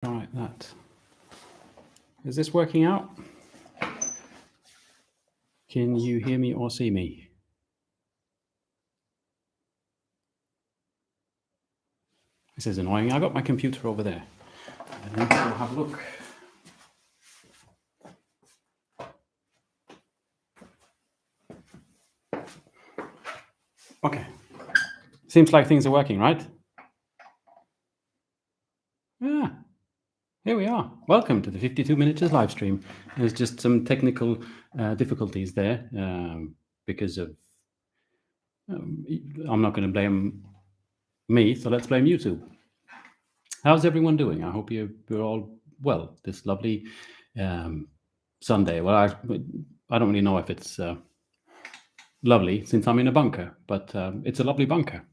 Try that. Is this working out? Can you hear me or see me? This is annoying. I got my computer over there. I need to go have a look. Okay. Seems like things are working, right? Yeah. Here we are. Welcome to the 52 Minutes live stream. There's just some technical difficulties there because of... I'm not going to blame me, so let's blame YouTube. How's everyone doing? I hope you're all well this lovely Sunday. Well, I don't really know if it's lovely since I'm in a bunker, but it's a lovely bunker.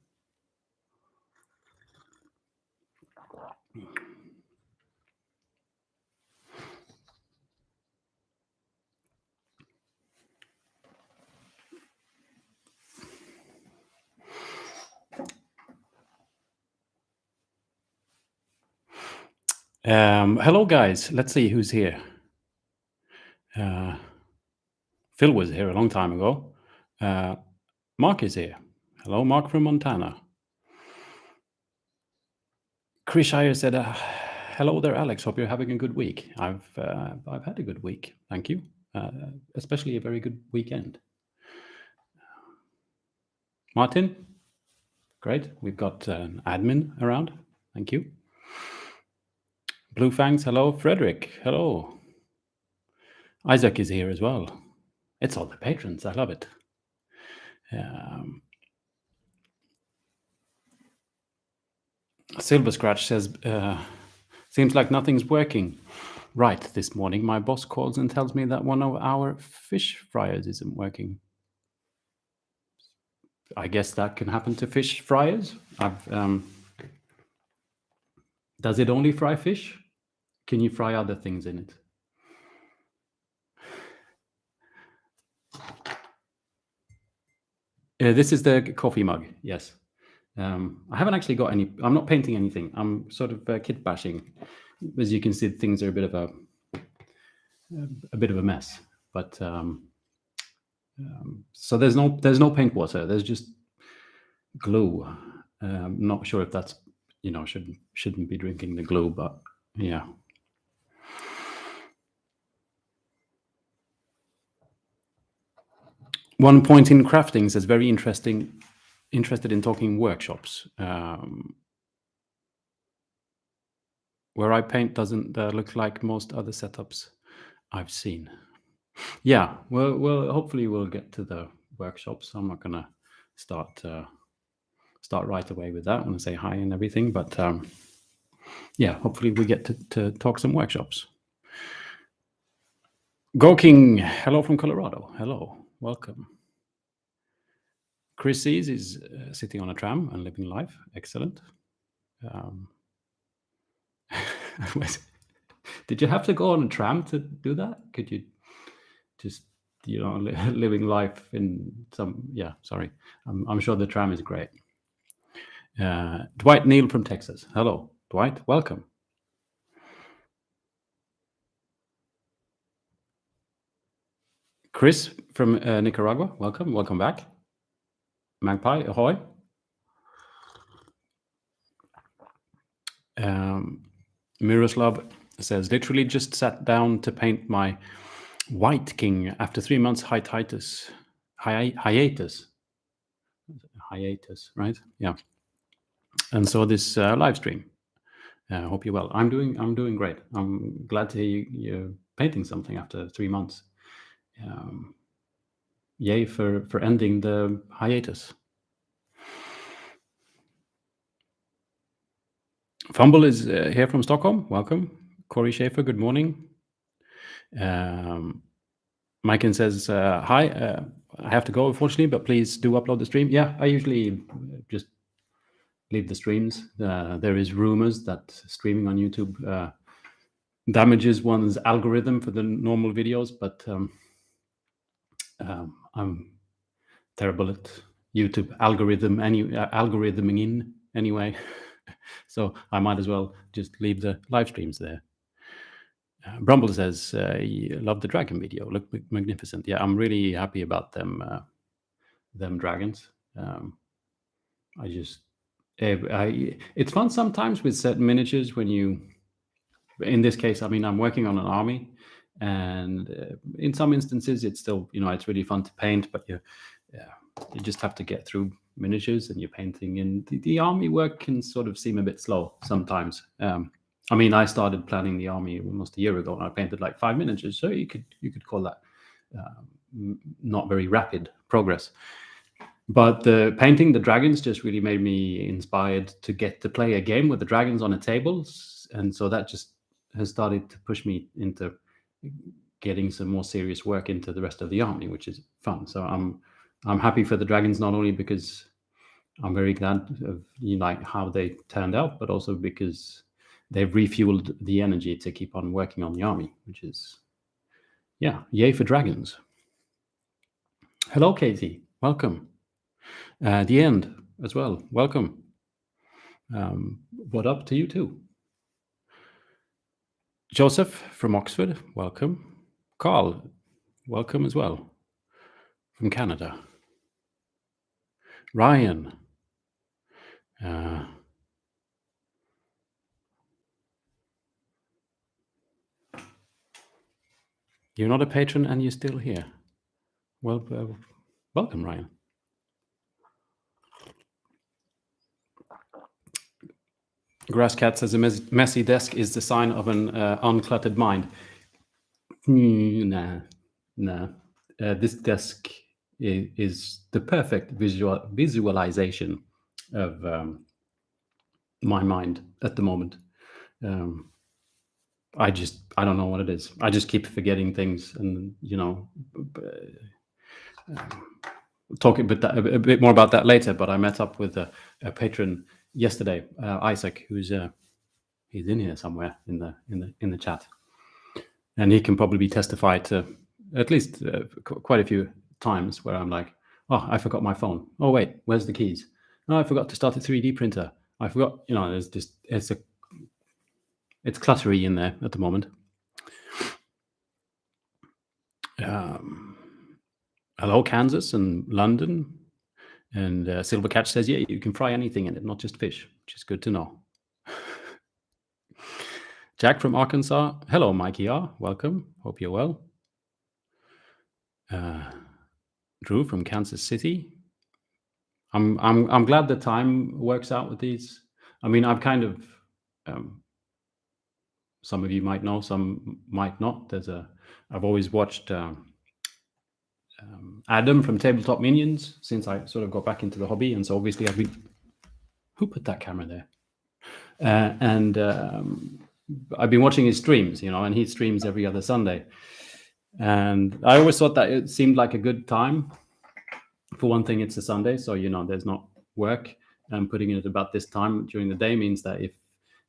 Hello, guys. Let's see who's here. Phil was here a long time ago. Mark is here. Hello, Mark from Montana. Chris Shire said, hello there, Alex. Hope you're having a good week. I've had a good week. Thank you. Especially a very good weekend. Martin, great. We've got an admin around. Thank you. Blue Fangs, hello. Frederick, hello. Isaac is here as well. It's all the patrons. I love it. Silver Scratch says, seems like nothing's working right this morning. My boss calls and tells me that one of our fish fryers isn't working. I guess that can happen to fish fryers. Does it only fry fish? Can you fry other things in it? This is the coffee mug, yes. I haven't actually got any. I'm not painting anything. I'm sort of kit bashing. As you can see, things are a bit of a mess. But so there's no paint water. There's just glue. Not sure if that's, shouldn't be drinking the glue, but yeah. One point in crafting says very interested in talking workshops. Where I paint doesn't look like most other setups I've seen. Yeah, well, hopefully we'll get to the workshops. I'm not gonna start right away with that. I want to say hi and everything, but yeah, hopefully we get to talk some workshops. Go King, hello from Colorado. Hello, welcome. Chris Sees is sitting on a tram and living life. Excellent. Did you have to go on a tram to do that? Could you just, living life in some... Yeah, sorry. I'm sure the tram is great. Dwight Neal from Texas. Hello, Dwight. Welcome. Chris from Nicaragua. Welcome. Welcome back. Magpie, ahoy. Miroslav says, literally just sat down to paint my White King after 3 months hiatus. Hiatus, right? Yeah. And so this live stream. Hope you're well. I'm doing great. I'm glad to hear you're painting something after 3 months. Yay for ending the hiatus. Fumble is here from Stockholm. Welcome. Corey Schaefer, good morning. Maiken says, hi, I have to go, unfortunately, but please do upload the stream. Yeah, I usually just leave the streams. There is rumors that streaming on YouTube damages one's algorithm for the normal videos, but I'm terrible at YouTube algorithming in anyway. So I might as well just leave the live streams there. Brumble says, love the dragon video. Look magnificent. Yeah, I'm really happy about them dragons. I just, it's fun sometimes with certain miniatures when you, in this case, I mean, I'm working on an army, and in some instances, it's still, it's really fun to paint, but you just have to get through miniatures and you're painting, and the army work can sort of seem a bit slow sometimes. I mean, I started planning the army almost a year ago, and I painted like 5 miniatures, so you could call that not very rapid progress. But the painting the dragons just really made me inspired to get to play a game with the dragons on a table, and so that just has started to push me into getting some more serious work into the rest of the army, which is fun. So I'm happy for the dragons, not only because I'm very glad of how they turned out, but also because they've refueled the energy to keep on working on the army, which is, yay for dragons. Hello, Katie. Welcome. The end as well. Welcome. What up to you too? Joseph from Oxford. Welcome. Carl. Welcome as well. From Canada. Ryan. You're not a patron and you're still here. Well, welcome, Ryan. Grasscat says a messy desk is the sign of an uncluttered mind. Nah. This desk is the perfect visualization of my mind at the moment. I don't know what it is. I just keep forgetting things, and talk a bit more about that later. But I met up with a patron yesterday, Isaac, who's he's in here somewhere in the chat, and he can probably testify to at least quite a few times where I'm like, oh, I forgot my phone. Oh wait, where's the keys? Oh, I forgot to start a 3D printer. I forgot. There's just it's cluttery in there at the moment. Hello, Kansas and London. And Silvercatch says, yeah, you can fry anything in it, not just fish, which is good to know. Jack from Arkansas. Hello, Mikey R. Welcome. Hope you're well. Drew from Kansas City. I'm glad the time works out with these. I mean, I've kind of some of you might know, some might not. I've always watched Adam from Tabletop Minions since I sort of got back into the hobby, and so obviously who put that camera there? And I've been watching his streams, and he streams every other Sunday, and I always thought that it seemed like a good time. For one thing, it's a Sunday, so there's not work, and putting it about this time during the day means that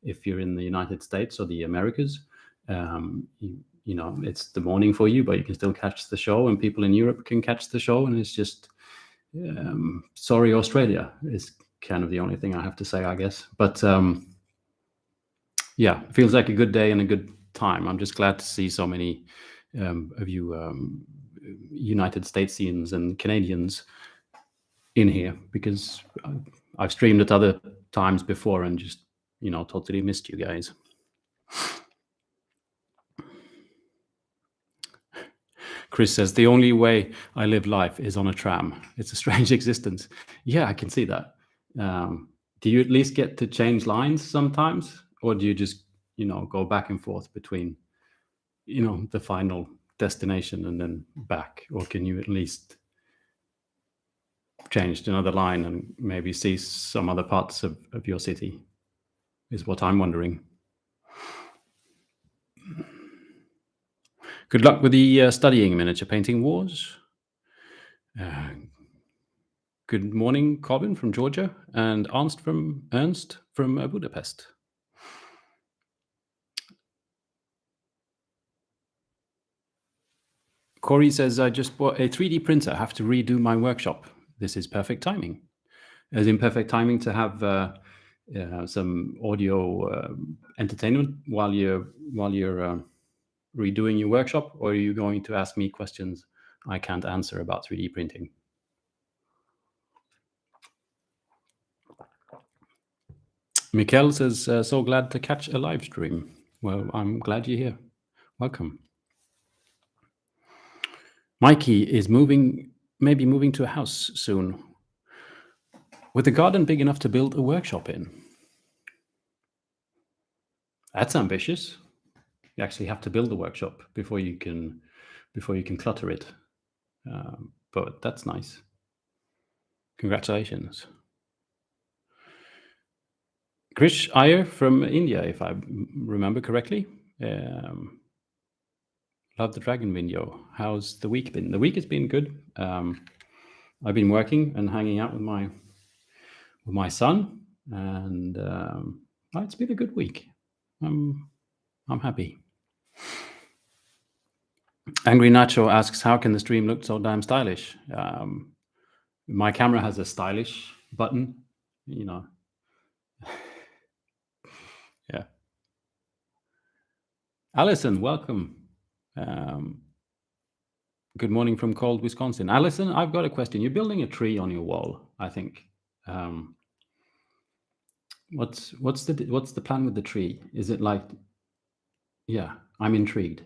if you're in the United States or the Americas, it's the morning for you, but you can still catch the show, and people in Europe can catch the show, and it's just sorry, Australia is kind of the only thing I have to say, I guess. But yeah, it feels like a good day and a good time. I'm just glad to see so many of you United Statesians and Canadians in here, because I've streamed at other times before and just totally missed you guys. Chris says, the only way I live life is on a tram. It's a strange existence. Yeah, I can see that. Do you at least get to change lines sometimes? Or do you just, go back and forth between, the final destination and then back? Or can you at least change to another line and maybe see some other parts of your city? Is what I'm wondering. Good luck with the studying miniature painting wars. Good morning, Corbin from Georgia, and Ernst from Budapest. Corey says, I just bought a 3D printer. I have to redo my workshop. This is perfect timing. As in perfect timing to have some audio entertainment while you're redoing your workshop, or are you going to ask me questions I can't answer about 3D printing? Mikkel says, so glad to catch a live stream. Well, I'm glad you're here. Welcome. Mikey is maybe moving to a house soon, with a garden big enough to build a workshop in. That's ambitious. You actually have to build a workshop before you can clutter it. But that's nice. Congratulations. Krish Iyer from India, if I remember correctly. Love the dragon video. How's the week been? The week has been good. I've been working and hanging out with my son, and it's been a good week. I'm happy. Angry Nacho asks, how can the stream look so damn stylish? My camera has a stylish button, you know. Yeah. Allison, welcome. Good morning from cold Wisconsin. Allison, I've got a question. You're building a tree on your wall, I think. What's the plan with the tree? Is it like, yeah, I'm intrigued.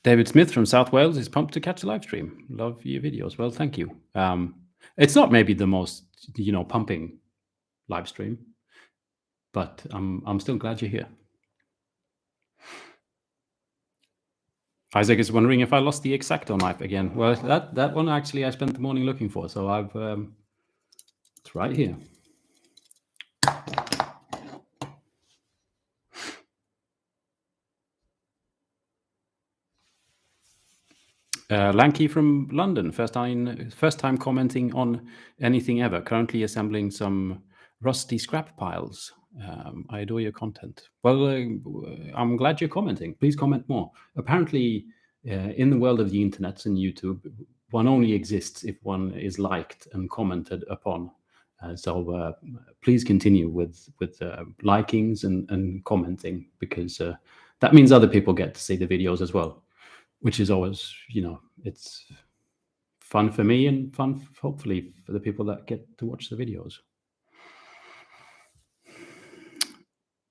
David Smith from South Wales is pumped to catch a live stream. Love your videos. Well, thank you. It's not maybe the most, pumping live stream, but I'm still glad you're here. Isaac is wondering if I lost the X-Acto knife again. Well, that one actually I spent the morning looking for, so I've it's right here. Lanky from London, first time commenting on anything ever. Currently assembling some rusty scrap piles. I adore your content. Well, I'm glad you're commenting. Please comment more. Apparently, in the world of the internet and YouTube, one only exists if one is liked and commented upon. So please continue with likings and commenting, because that means other people get to see the videos as well, which is always, it's fun for me and fun, hopefully, for the people that get to watch the videos.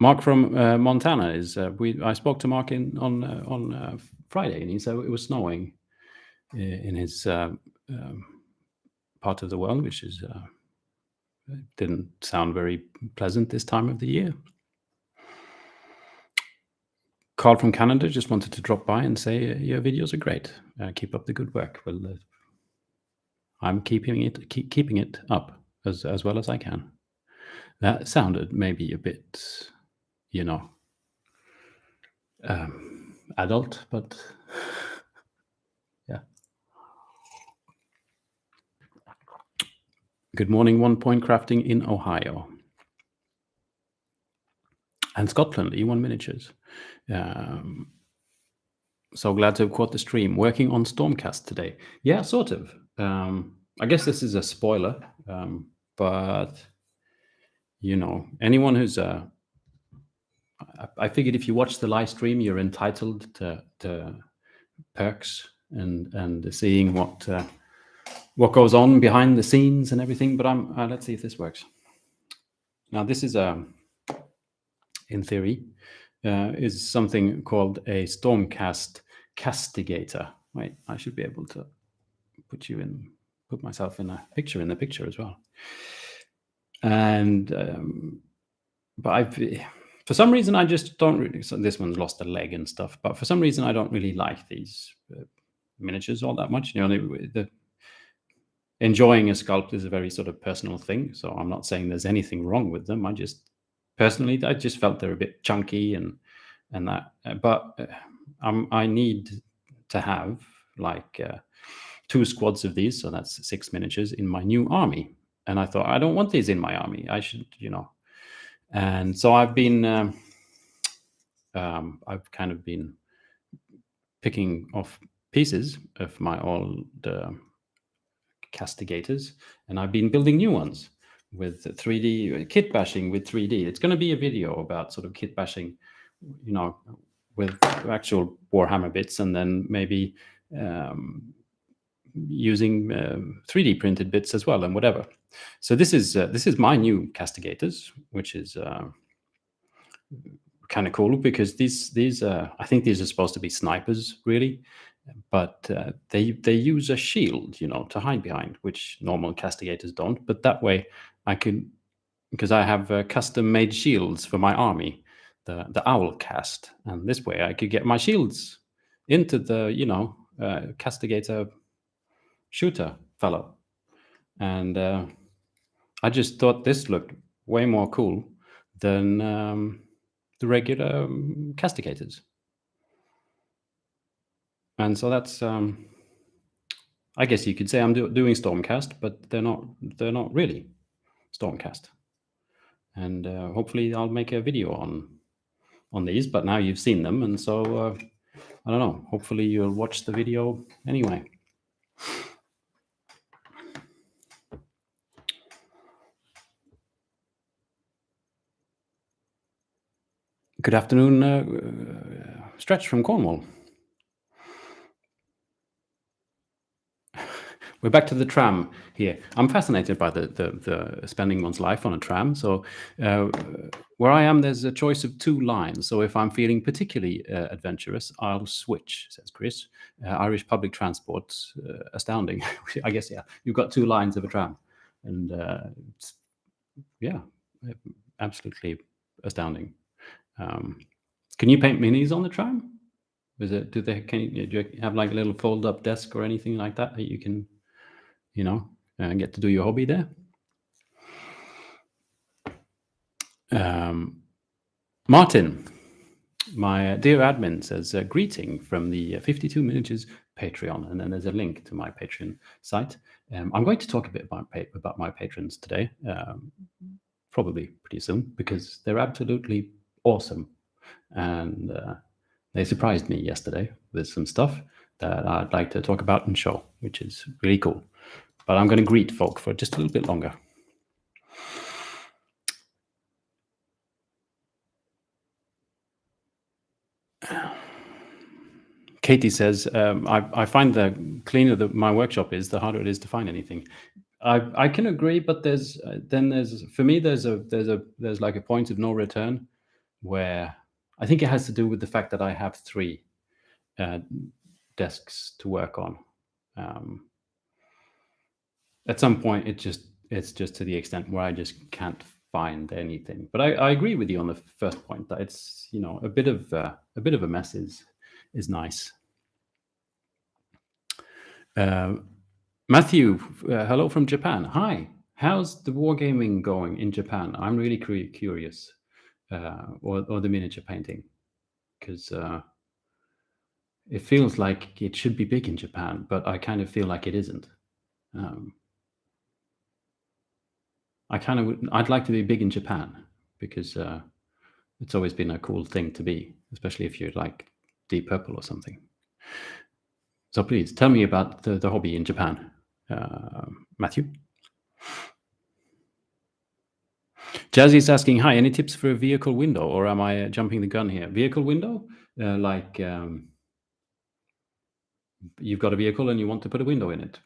Mark from Montana is. I spoke to Mark on Friday, and he said it was snowing in his part of the world, which is didn't sound very pleasant this time of the year. Carl from Canada just wanted to drop by and say your videos are great. Keep up the good work. Well, I'm keeping it up as well as I can. That sounded maybe a bit, adult, but yeah. Good morning, 1 Point Crafting in Ohio. And Scotland, E1 Miniatures. So glad to have caught the stream. Working on Stormcast today. Yeah, sort of. I guess this is a spoiler, but anyone who's I figured if you watch the live stream, you're entitled to perks and seeing what goes on behind the scenes and everything. But let's see if this works. Now this is in theory, is something called a Stormcast castigator. Wait, I should be able to put myself in a picture in the picture as well. And but for some reason I just don't really. So this one's lost a leg and stuff. But for some reason I don't really like these miniatures all that much. Enjoying a sculpt is a very sort of personal thing. So I'm not saying there's anything wrong with them. I just felt they're a bit chunky and that. But I need to have like 2 squads of these, so that's 6 miniatures in my new army. And I thought, I don't want these in my army. I should, And so I've been, I've kind of been picking off pieces of my old castigators, and I've been building new ones with 3D kit bashing with 3D. It's going to be a video about sort of kit bashing, with actual Warhammer bits, and then maybe using 3D printed bits as well, and whatever. So this is my new castigators, which is kind of cool, because these I think these are supposed to be snipers, really, but they use a shield, to hide behind, which normal castigators don't. But that way, I could, because I have custom made shields for my army, the owl cast, and this way I could get my shields into the castigator shooter fellow, and I just thought this looked way more cool than the regular castigators. And so that's, I guess you could say I'm doing Stormcast, but they're not really Stormcast. And hopefully I'll make a video on these, but now you've seen them, and so I don't know, hopefully you'll watch the video anyway. Good afternoon, Stretch from Cornwall. We're back to the tram here. I'm fascinated by the spending one's life on a tram. So where I am, there's a choice of 2 lines. So if I'm feeling particularly adventurous, I'll switch, says Chris. Irish public transport, astounding. I guess, yeah, you've got 2 lines of a tram. And yeah, absolutely astounding. Can you paint minis on the tram? Do you have like a little fold-up desk or anything like that you can, get to do your hobby there? Martin, my dear admin, says greeting from the 52 Miniatures Patreon, and then there's a link to my Patreon site. I'm going to talk a bit about my patrons today, probably pretty soon, because they're absolutely awesome, and they surprised me yesterday with some stuff that I'd like to talk about and show, which is really cool. But I'm going to greet folk for just a little bit longer. Katie says, I find the cleaner my workshop is, the harder it is to find anything. I can agree, but there's for me there's like a point of no return, where I think it has to do with the fact that I have 3 desks to work on. At some point, it's just to the extent where I just can't find anything. But I agree with you on the first point, that it's a bit of a mess is nice. Matthew, hello from Japan. Hi, how's the wargaming going in Japan? I'm really curious, or the miniature painting, because it feels like it should be big in Japan, but I kind of feel like it isn't. I'd like to be big in Japan, because it's always been a cool thing to be, especially if you're like Deep Purple or something. So please tell me about the hobby in Japan, Matthew. Jazzy's asking, hi, any tips for a vehicle window, or am I jumping the gun here? Vehicle window, like you've got a vehicle and you want to put a window in it.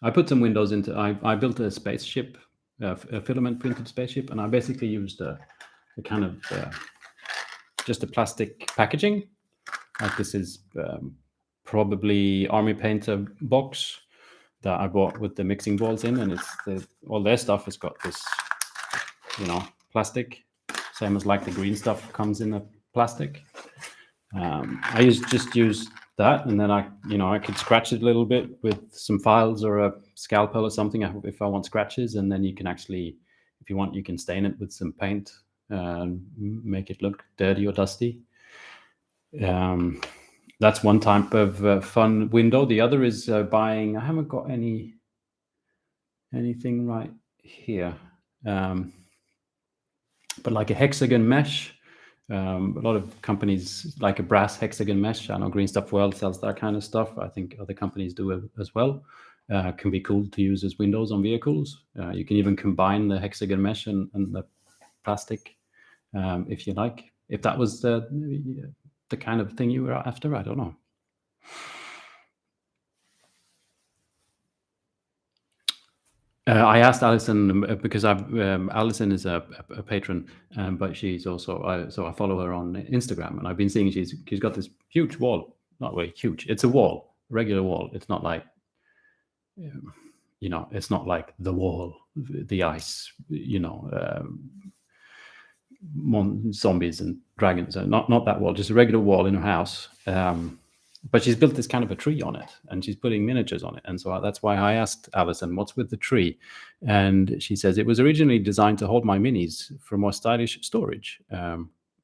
I put some windows into, I built a spaceship, a filament printed spaceship, and I basically used a kind of just a plastic packaging. Like this is probably Army Painter box that I bought with the mixing balls in, and it's all their stuff has got this, plastic, same as like the green stuff comes in a plastic. I just use that, and then I could scratch it a little bit with some files or a scalpel or something if I want scratches, and then you can actually, if you want, you can stain it with some paint and make it look dirty or dusty. That's one type of fun window. The other is buying. I haven't got anything right here, but like a hexagon mesh. A lot of companies like a brass hexagon mesh. I know Green Stuff World sells that kind of stuff. I think other companies do as well. can be cool to use as windows on vehicles. You can even combine the hexagon mesh and the plastic, if you like. If that was the kind of thing you were after, I don't know. I asked Alison because Alison is a patron, but she's also so I follow her on Instagram, and I've been seeing she's got this huge wall. Not very huge. It's a wall, regular wall. It's not like it's not like the wall, the ice. Zombies and dragons. Not that wall, just a regular wall in her house. But she's built this kind of a tree on it, and she's putting miniatures on it. And so that's why I asked Alison, what's with the tree? And she says, it was originally designed to hold my minis for more stylish storage.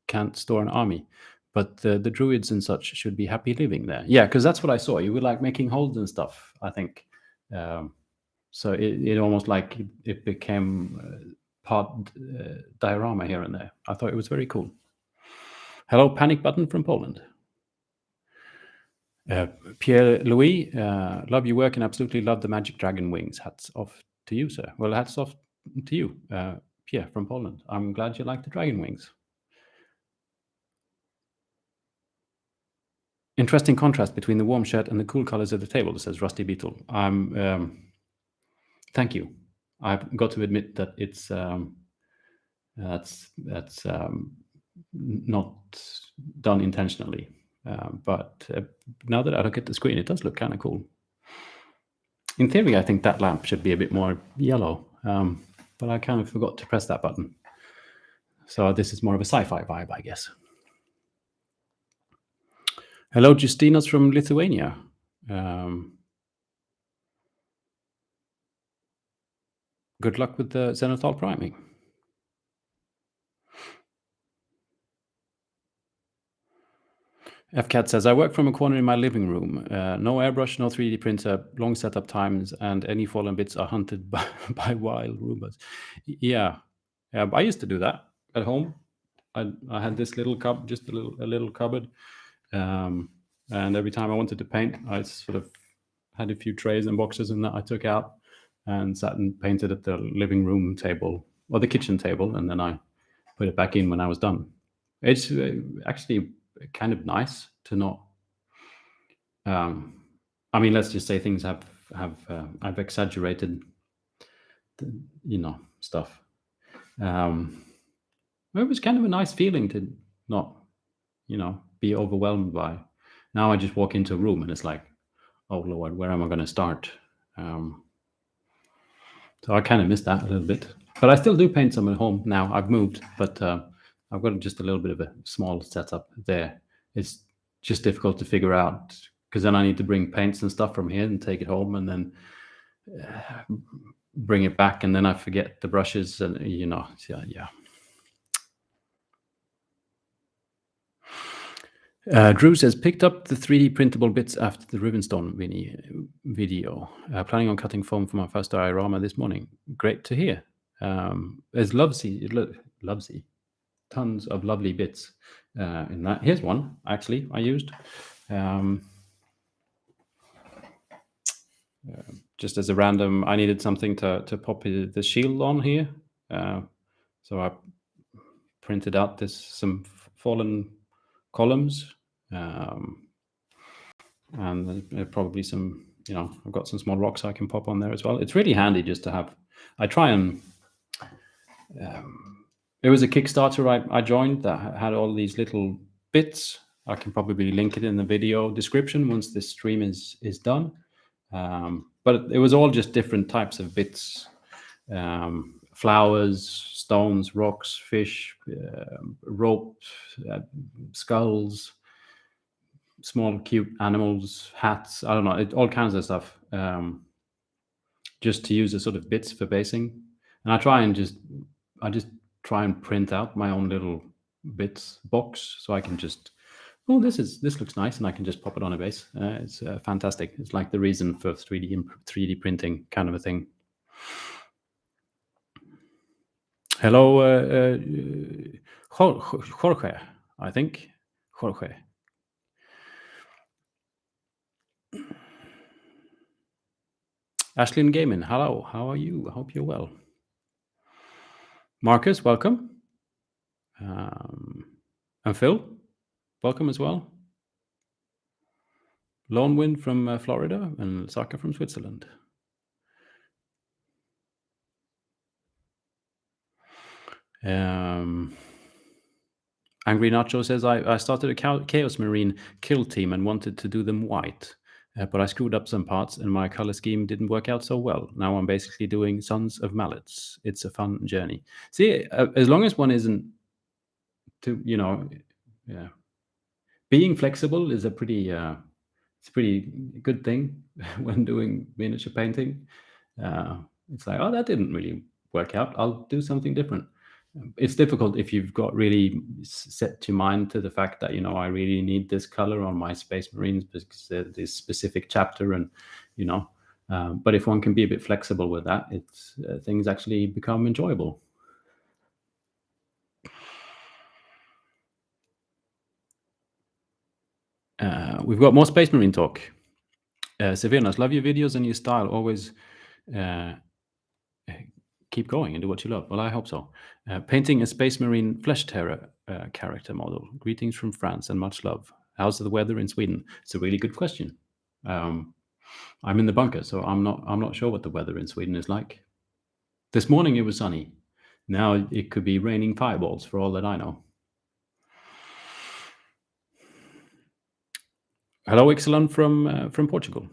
Can't store an army. But the druids and such should be happy living there. Yeah, because that's what I saw. You were like making holes and stuff, I think. So it almost like it became part diorama here and there. I thought it was very cool. Hello, Panic Button from Poland. Pierre Louis, love your work and absolutely love the magic dragon wings. Hats off to you, sir. Well, hats off to you, Pierre from Poland. I'm glad you like the dragon wings. Interesting contrast between the warm shirt and the cool colors of the table, says Rusty Beetle. Thank you. I've got to admit that it's that's not done intentionally. But now that I look at the screen, it does look kind of cool. In theory, I think that lamp should be a bit more yellow, but I kind of forgot to press that button. So this is more of a sci-fi vibe, I guess. Hello, Justinas from Lithuania. Good luck with the zenithal priming. FCAT says, I work from a corner in my living room. No airbrush, no 3D printer, long setup times, and any fallen bits are hunted by wild Roombas. Yeah, I used to do that at home. I had this little just a little cupboard, and every time I wanted to paint, I sort of had a few trays and boxes and that I took out and sat and painted at the living room table or the kitchen table, and then I put it back in when I was done. It's actually kind of nice to not. I mean, let's just say things have I've exaggerated, stuff. It was kind of a nice feeling to not, be overwhelmed by. Now I just walk into a room and it's like, oh Lord, where am I going to start? So I kind of miss that a little bit, but I still do paint some at home now. I've moved, but I've got just a little bit of a small setup there. It's just difficult to figure out because then I need to bring paints and stuff from here and take it home and then bring it back, and then I forget the brushes and yeah. Drew says, picked up the 3D printable bits after the Rivenstone video. Planning on cutting foam for my first diorama this morning. Great to hear. There's lovesy, tons of lovely bits in that. Here's one, actually, I used. Just as a random, I needed something to pop the shield on here. So I printed out some fallen columns, and probably some, I've got some small rocks I can pop on there as well. It's really handy just to have. I try and it was a Kickstarter I joined that had all these little bits. I can probably link it in the video description once this stream is done. But it was all just different types of bits. Flowers, stones, rocks, fish, rope, skulls, small cute animals, hats, I don't know, all kinds of stuff, just to use as sort of bits for basing. And I just try and print out my own little bits box so I can just, this looks nice, and I can just pop it on a base. It's fantastic. It's like the reason for 3D printing kind of a thing. Hello, Jorge, I think. Jorge. Ashlyn Gaiman, hello. How are you? I hope you're well. Marcus, welcome. And Phil, welcome as well. Lone Wind from Florida and Saka from Switzerland. Angry Nacho says, I started a Chaos Marine kill team and wanted to do them white, but I screwed up some parts and my color scheme didn't work out so well. Now I'm basically doing Sons of Mallets. It's a fun journey. See, as long as one isn't too, yeah, being flexible is a pretty good thing when doing miniature painting. It's like, oh, that didn't really work out. I'll do something different. It's difficult if you've got really set your mind to the fact that, I really need this color on my Space Marines because this specific chapter, and but if one can be a bit flexible with that, it's things actually become enjoyable. We've got more Space Marine talk. Severnas, love your videos and your style. Always keep going and do what you love. Well, I hope so. Painting a Space Marine Flesh Terror character model. Greetings from France and much love. How's the weather in Sweden? It's a really good question. I'm in the bunker, so I'm not sure what the weather in Sweden is like. This morning it was sunny. Now it could be raining fireballs for all that I know. Hello, Ixalan from Portugal.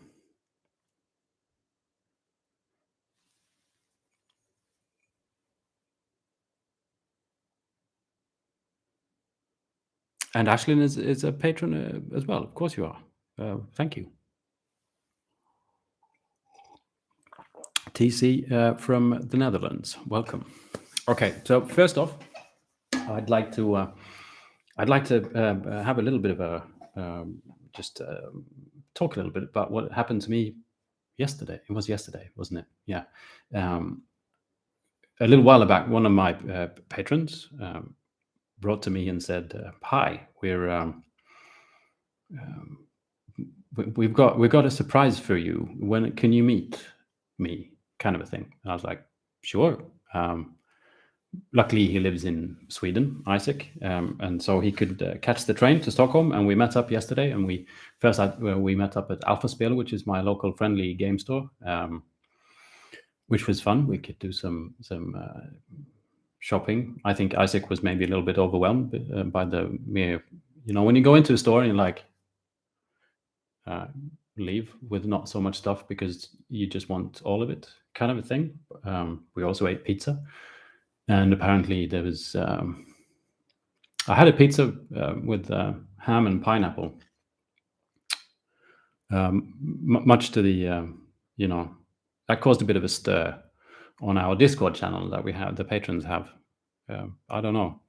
And Ashlyn is a patron as well. Of course you are. Thank you. TC from the Netherlands. Welcome. Okay, so first off, I'd like to have a little bit of a talk a little bit about what happened to me yesterday. It was yesterday, wasn't it? Yeah. A little while back, one of my patrons wrote to me and said, "Hi, we've got a surprise for you. When can you meet me?" Kind of a thing. And I was like, "Sure." Luckily, he lives in Sweden, Isaac, and so he could catch the train to Stockholm. And we met up yesterday, and we met up at Alpha Spel, which is my local friendly game store, which was fun. We could do some shopping. I think Isaac was maybe a little bit overwhelmed by the mere, when you go into a store and like leave with not so much stuff because you just want all of it, kind of a thing. We also ate pizza. And apparently there was, I had a pizza with ham and pineapple. Much to the, that caused a bit of a stir on our Discord channel that we have, the patrons have. I don't know.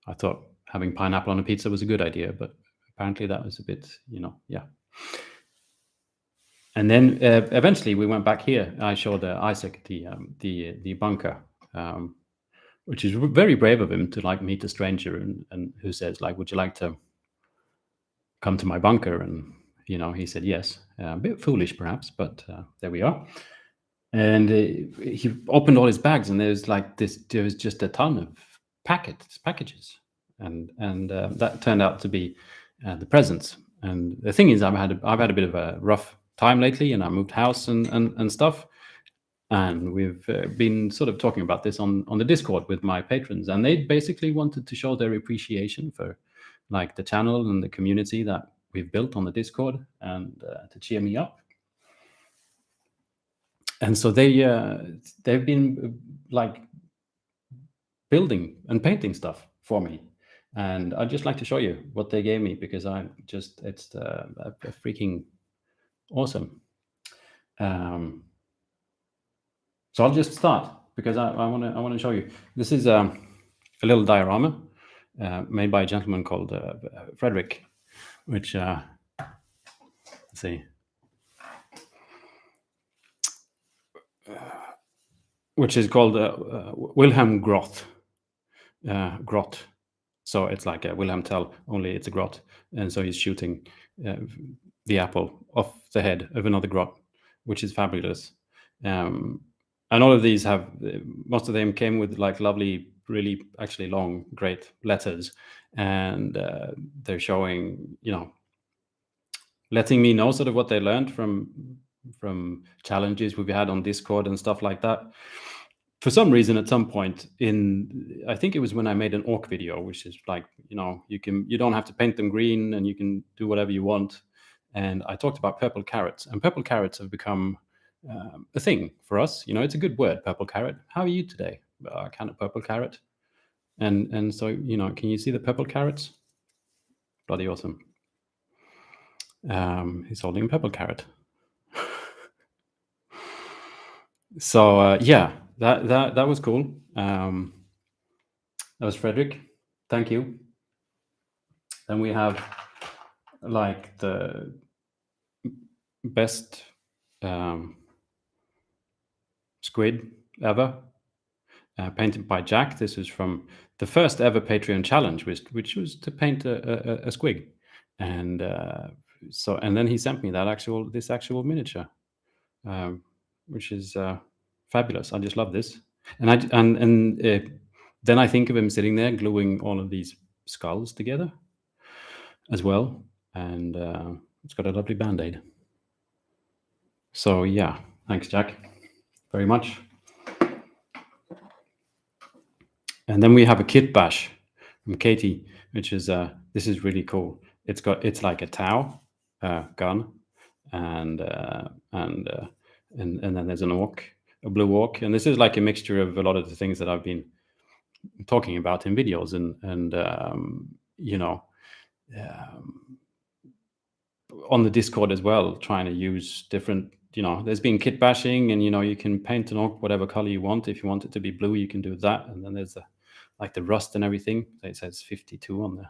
I thought having pineapple on a pizza was a good idea, but apparently that was a bit, yeah. And then eventually we went back here. I showed Isaac the bunker. Which is very brave of him to like meet a stranger and who says like, would you like to come to my bunker? And, he said yes. A bit foolish perhaps, but there we are. And he opened all his bags and there was just a ton of packages. And that turned out to be the presents. And the thing is, I've had a bit of a rough time lately, and I moved house and stuff. And we've been sort of talking about this on the Discord with my patrons, and they basically wanted to show their appreciation for like the channel and the community that we've built on the Discord, and to cheer me up. And so they've been like building and painting stuff for me, and I'd just like to show you what they gave me because it's freaking awesome. So I'll just start because I want to show you. This is a little diorama made by a gentleman called Frederick, which let's see, which is called Wilhelm Groth. Grot. So it's like a Wilhelm Tell, only it's a grot, and so he's shooting the apple off the head of another grot which is fabulous. And all of these have, most of them came with like lovely, really actually long, great letters, and they're showing, letting me know sort of what they learned from challenges we've had on Discord and stuff like that. For some reason, at some point I think it was when I made an orc video, which is like, you don't have to paint them green and you can do whatever you want. And I talked about purple carrots, and purple carrots have become a thing for us. It's a good word, purple carrot. How are you today? Kind of purple carrot. And so, can you see the purple carrots? Bloody awesome. He's holding a purple carrot. So yeah, that was cool. That was Frederick. Thank you. Then we have like the best squid ever, painted by Jack. This is from the first ever Patreon challenge, which was to paint a squig, and and then he sent me this actual miniature, which is fabulous. I just love this, and then I think of him sitting there gluing all of these skulls together as well, and it's got a lovely band-aid. So yeah, thanks, Jack, very much. And then we have a kit bash from Katie, which is this is really cool. It's like a Tau gun, and then there's an orc, a blue orc, and this is like a mixture of a lot of the things that I've been talking about in videos, and on the Discord as well, trying to use different. There's been kit bashing, and you can paint an orc whatever color you want. If you want it to be blue, you can do that, and then there's the rust and everything. It says 52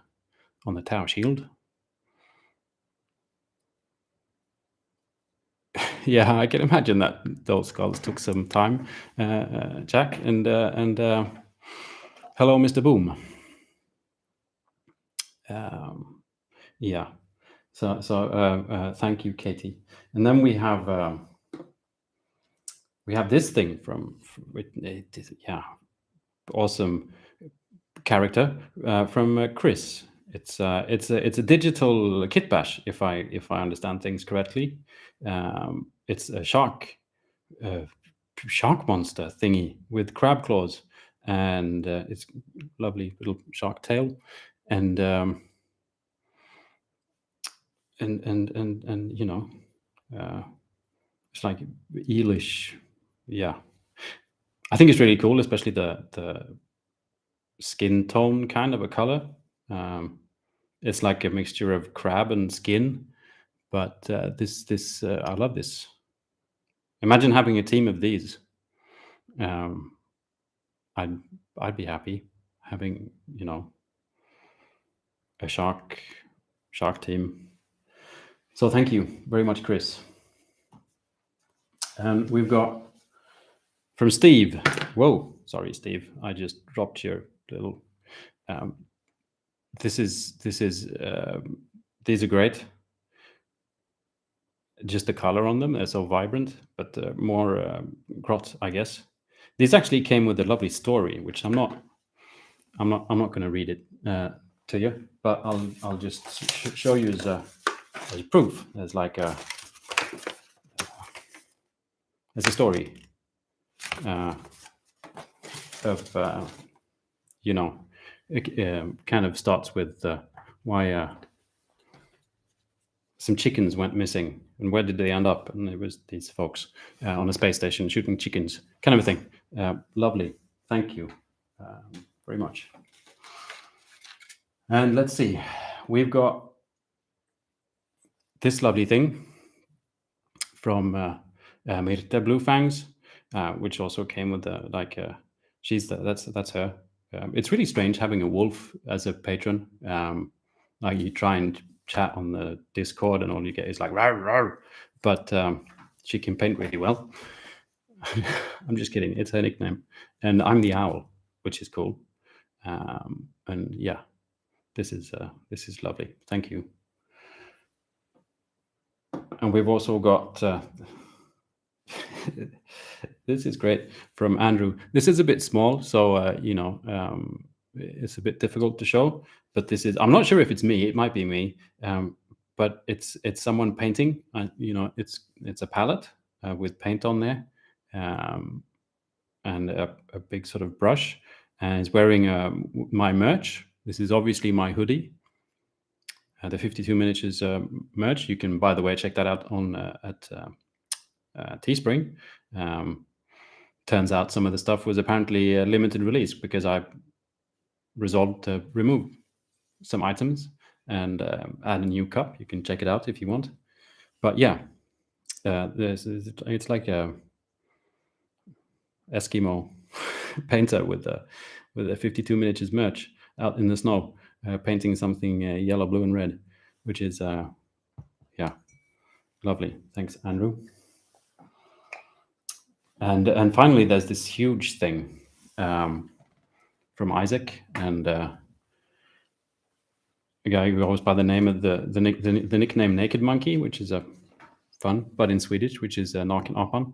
on the Tau shield. Yeah, I can imagine that those skulls took some time, Jack, and hello, Mr. Boom. Yeah. So thank you, Katie. And then we have this thing from awesome character from Chris. It's a digital kit bash, if I understand things correctly. It's a shark monster thingy with crab claws, and it's lovely little shark tail, and it's like eelish. Yeah, I think it's really cool, especially the skin tone kind of a color. It's like a mixture of crab and skin, but this I love this. Imagine having a team of these. I'd be happy having a shark team. So thank you very much, Chris. And we've got from Steve. Whoa, sorry, Steve. I just dropped your little. These are great. Just the color on them, they're so vibrant, but more grot, I guess. This actually came with a lovely story, which I'm not going to read it to you, but I'll just show you as proof. There's like there's a story of it kind of starts with why some chickens went missing, and where did they end up? And it was these folks on a space station shooting chickens, kind of a thing. Lovely, thank you very much. And let's see, we've got this lovely thing from Mirte Bluefangs, which also came with that's her. It's really strange having a wolf as a patron. Like you try and chat on the Discord and all you get is like rawr, rawr. But she can paint really well. I'm just kidding, it's her nickname. And I'm the owl, which is cool. And yeah, this is lovely. Thank you. And we've also got This is great from Andrew. This is a bit small, so it's a bit difficult to show. But this is—I'm not sure if it's me. It might be me, but it's someone painting. It's a palette with paint on there, um, and a big sort of brush, and is wearing my merch. This is obviously my hoodie, the 52 miniatures merch. You can, by the way, check that out on at Teespring. Turns out some of the stuff was apparently a limited release because I resolved to remove some items and add a new cup. You can check it out if you want. But yeah, it's like a Eskimo painter with a 52 miniatures merch out in the snow, painting something yellow, blue, and red, which is yeah, lovely. Thanks, Andrew. And finally, there's this huge thing from Isaac and a guy who goes by the name of the nickname Naked Monkey, which is a fun, but in Swedish, which is Naken Apan.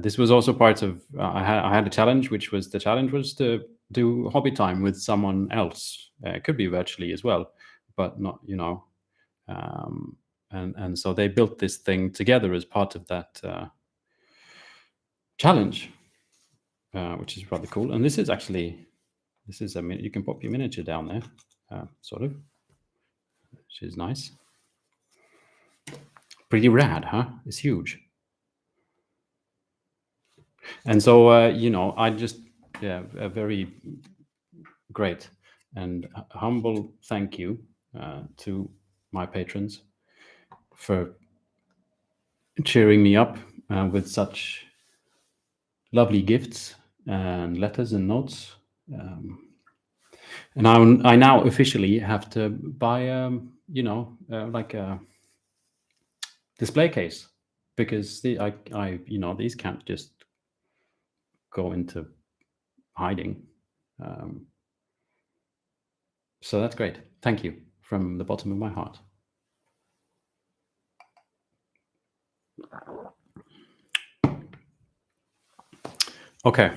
This was also part of I had a challenge, which was the challenge was to do hobby time with someone else. It could be virtually as well, but not and so they built this thing together as part of that challenge, which is rather cool. And this is you can pop your miniature down there, sort of, which is nice. Pretty rad, huh? It's huge. And so I just a very great and humble thank you to my patrons for cheering me up with such lovely gifts and letters and notes. And I now officially have to buy, like a display case, because these can't just go into hiding. So that's great. Thank you from the bottom of my heart. Okay.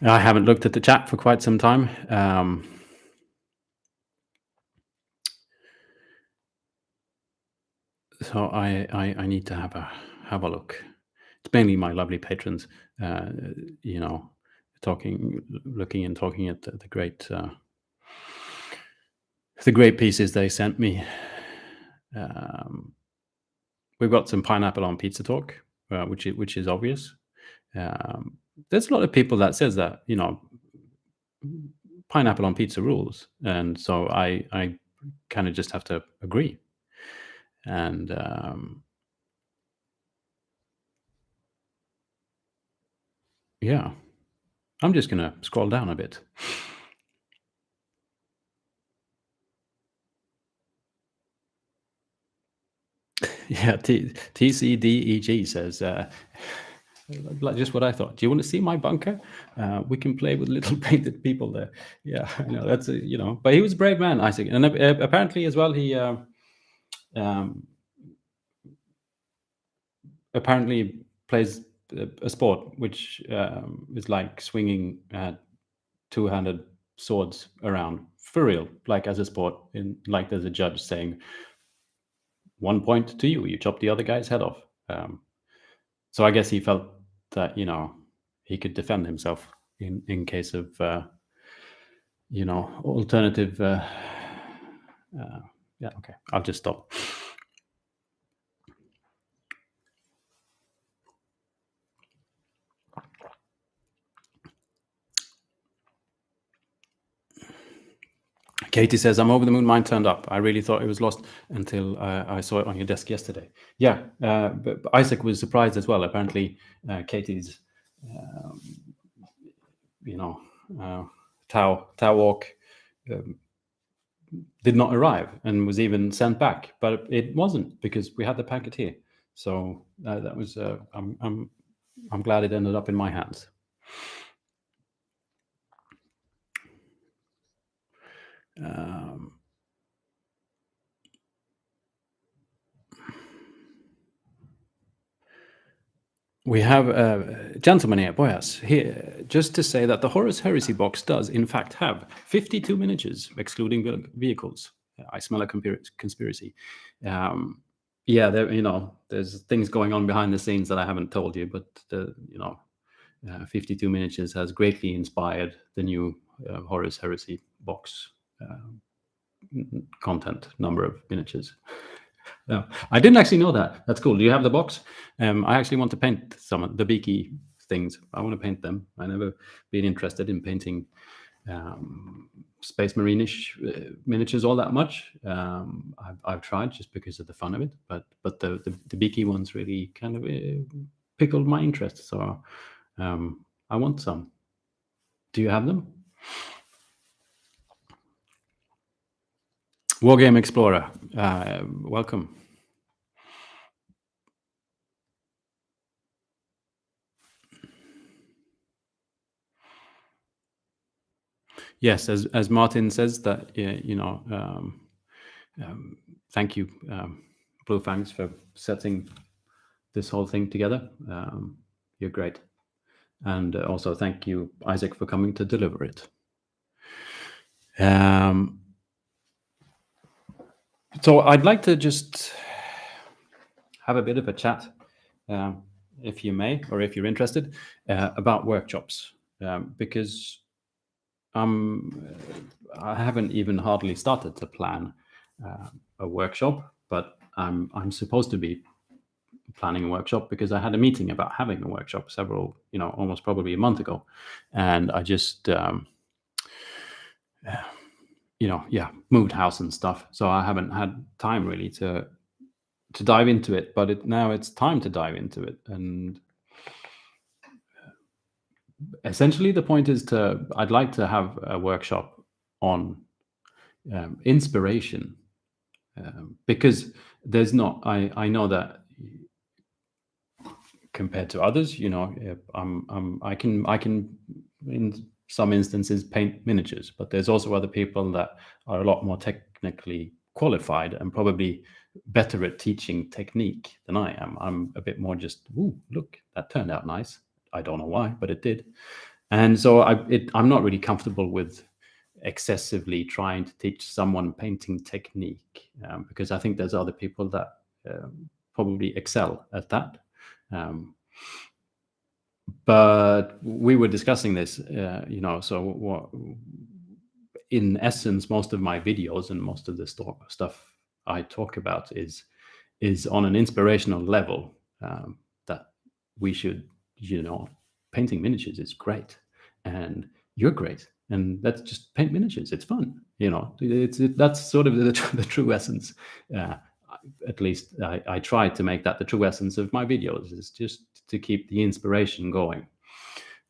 I haven't looked at the chat for quite some time. So I need to have a look. It's mainly my lovely patrons, looking and talking at the great pieces they sent me. We've got some pineapple on pizza talk, which is obvious. There's a lot of people that says that pineapple on pizza rules, and so I kind of just have to agree. And yeah, I'm just gonna scroll down a bit. Yeah, TCDEG says, just what I thought. Do you want to see my bunker? We can play with little painted people there. Yeah, I know that's but he was a brave man, Isaac, and apparently as well he apparently plays a sport which is like swinging two-handed swords around for real, like as a sport. In like there's a judge saying 1 point to you, you chop the other guy's head off. So I guess he felt that he could defend himself in case of alternative. Yeah, okay, I'll just stop. Katie says, I'm over the moon mine turned up. I really thought it was lost until I saw it on your desk yesterday. Yeah, but Isaac was surprised as well. Apparently, Katie's, Tau walk did not arrive and was even sent back. But it wasn't, because we had the packet here. So that was, I'm glad it ended up in my hands. We have a gentleman here, Boyas, here, just to say that the Horus Heresy box does, in fact, have 52 miniatures, excluding vehicles. I smell a conspiracy. Yeah, there's things going on behind the scenes that I haven't told you, but 52 miniatures has greatly inspired the new Horus Heresy box content number of miniatures. No, I didn't actually know that. That's cool. Do you have the box? I actually want to paint some of the beaky things. I want to paint them. I never been interested in painting Space Marine-ish miniatures all that much. I've tried just because of the fun of it, but the beaky ones really kind of pickled my interest. So I want some. Do you have them? Wargame Explorer, welcome. Yes, as Martin says that, thank you, Blue Fangs, for setting this whole thing together. You're great. And also thank you, Isaac, for coming to deliver it. So I'd like to just have a bit of a chat, if you may, or if you're interested, about workshops, because I haven't even hardly started to plan a workshop, but I'm supposed to be planning a workshop because I had a meeting about having a workshop almost probably a month ago, and I just moved house and stuff, so I haven't had time really to dive into it. But now it's time to dive into it, and essentially the point is I'd like to have a workshop on inspiration, because there's not. I know that compared to others, I can in some instances paint miniatures, but there's also other people that are a lot more technically qualified and probably better at teaching technique than I am. I'm a bit more just, ooh, look, that turned out nice. I don't know why, but it did. And so I'm not really comfortable with excessively trying to teach someone painting technique, because I think there's other people that probably excel at that. But we were discussing this, so what, in essence, most of my videos and most of the stuff I talk about is on an inspirational level, that we should, painting miniatures is great, and you're great, and let's just paint miniatures. It's fun, that's sort of the true essence. At least I try to make that the true essence of my videos, is just to keep the inspiration going.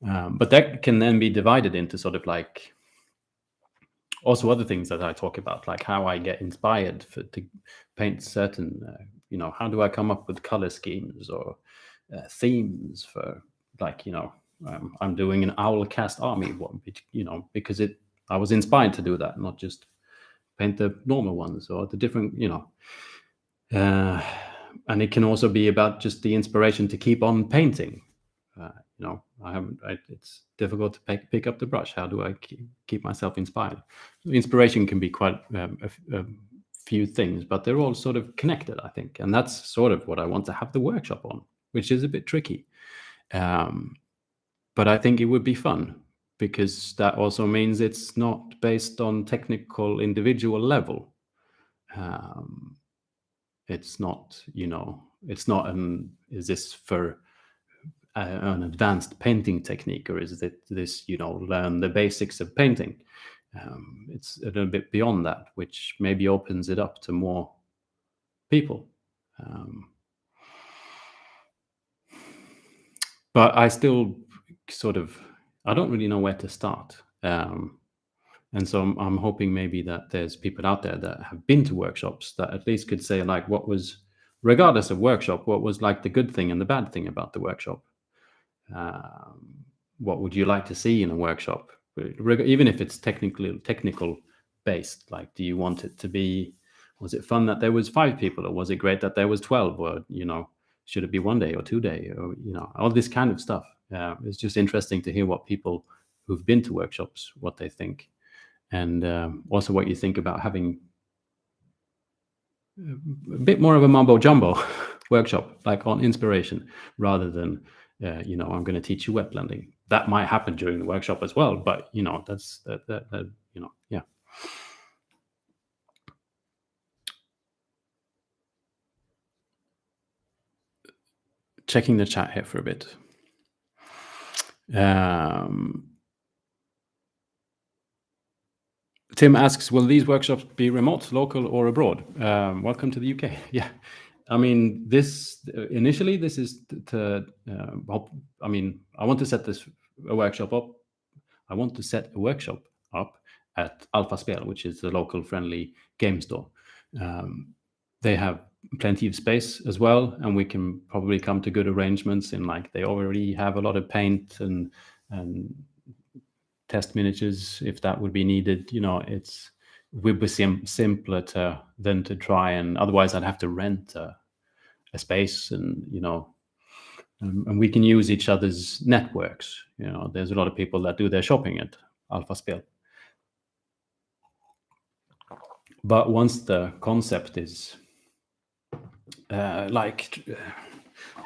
But that can then be divided into sort of like also other things that I talk about, like how I get inspired to paint certain, how do I come up with color schemes or themes for, like, I'm doing an owl cast army one, because I was inspired to do that, not just paint the normal ones or the different, and it can also be about just the inspiration to keep on painting. It's difficult to pick up the brush. How do I keep myself inspired? Inspiration can be quite a few things, but they're all sort of connected, I think. And that's sort of what I want to have the workshop on, which is a bit tricky. But I think it would be fun, because that also means it's not based on technical individual level. It's not, it's not is this for an advanced painting technique, or is it this, learn the basics of painting? It's a little bit beyond that, which maybe opens it up to more people. But I still I don't really know where to start. And so I'm hoping maybe that there's people out there that have been to workshops that at least could say, like, what was, regardless of workshop, what was like the good thing and the bad thing about the workshop. What would you like to see in a workshop, even if it's technical based? Like, do you want it to be, was it fun that there was 5 people, or was it great that there was 12, or should it be 1 day or 2 day, or all this kind of stuff. It's just interesting to hear what people who've been to workshops, what they think, and also what you think about having a bit more of a mumbo jumbo workshop, like on inspiration, rather than I'm going to teach you wet blending. That might happen during the workshop as well, but that's yeah. Checking the chat here for a bit. Tim asks, will these workshops be remote, local, or abroad? Welcome to the UK. Yeah. I mean, initially, this is to I want to set a workshop up. I want to set a workshop up at Alpha Spel, which is the local friendly game store. They have plenty of space as well, and we can probably come to good arrangements in, like, they already have a lot of paint and test miniatures if that would be needed. It would be simpler than to try, and otherwise I'd have to rent a space, and and we can use each other's networks. There's a lot of people that do their shopping at Alpha Spel. But once the concept is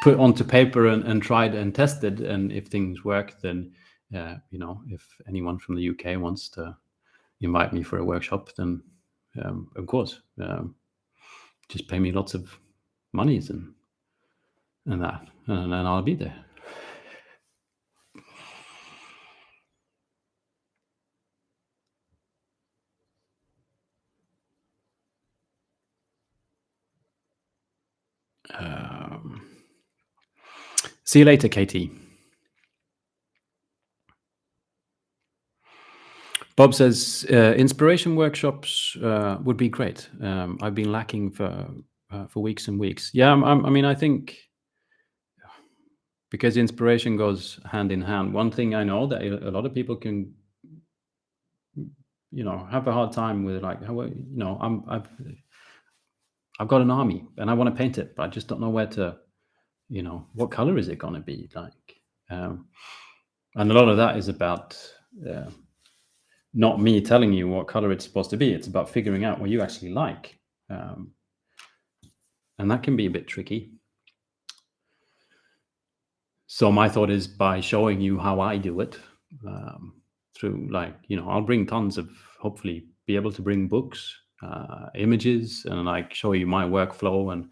put onto paper and tried and tested, and if things work, then if anyone from the UK wants to invite me for a workshop, then of course, just pay me lots of monies and that, and then I'll be there. See you later, Katie. Bob says inspiration workshops would be great. I've been lacking for weeks and weeks. Yeah, I think because inspiration goes hand in hand. One thing I know that a lot of people can, have a hard time with, like, how I've got an army and I want to paint it, but I just don't know where to, what color is it going to be like? And a lot of that is about not me telling you what color it's supposed to be. It's about figuring out what you actually like. And that can be a bit tricky. So my thought is, by showing you how I do it, through, like, I'll bring tons of, hopefully be able to bring books, images, and, like, show you my workflow, and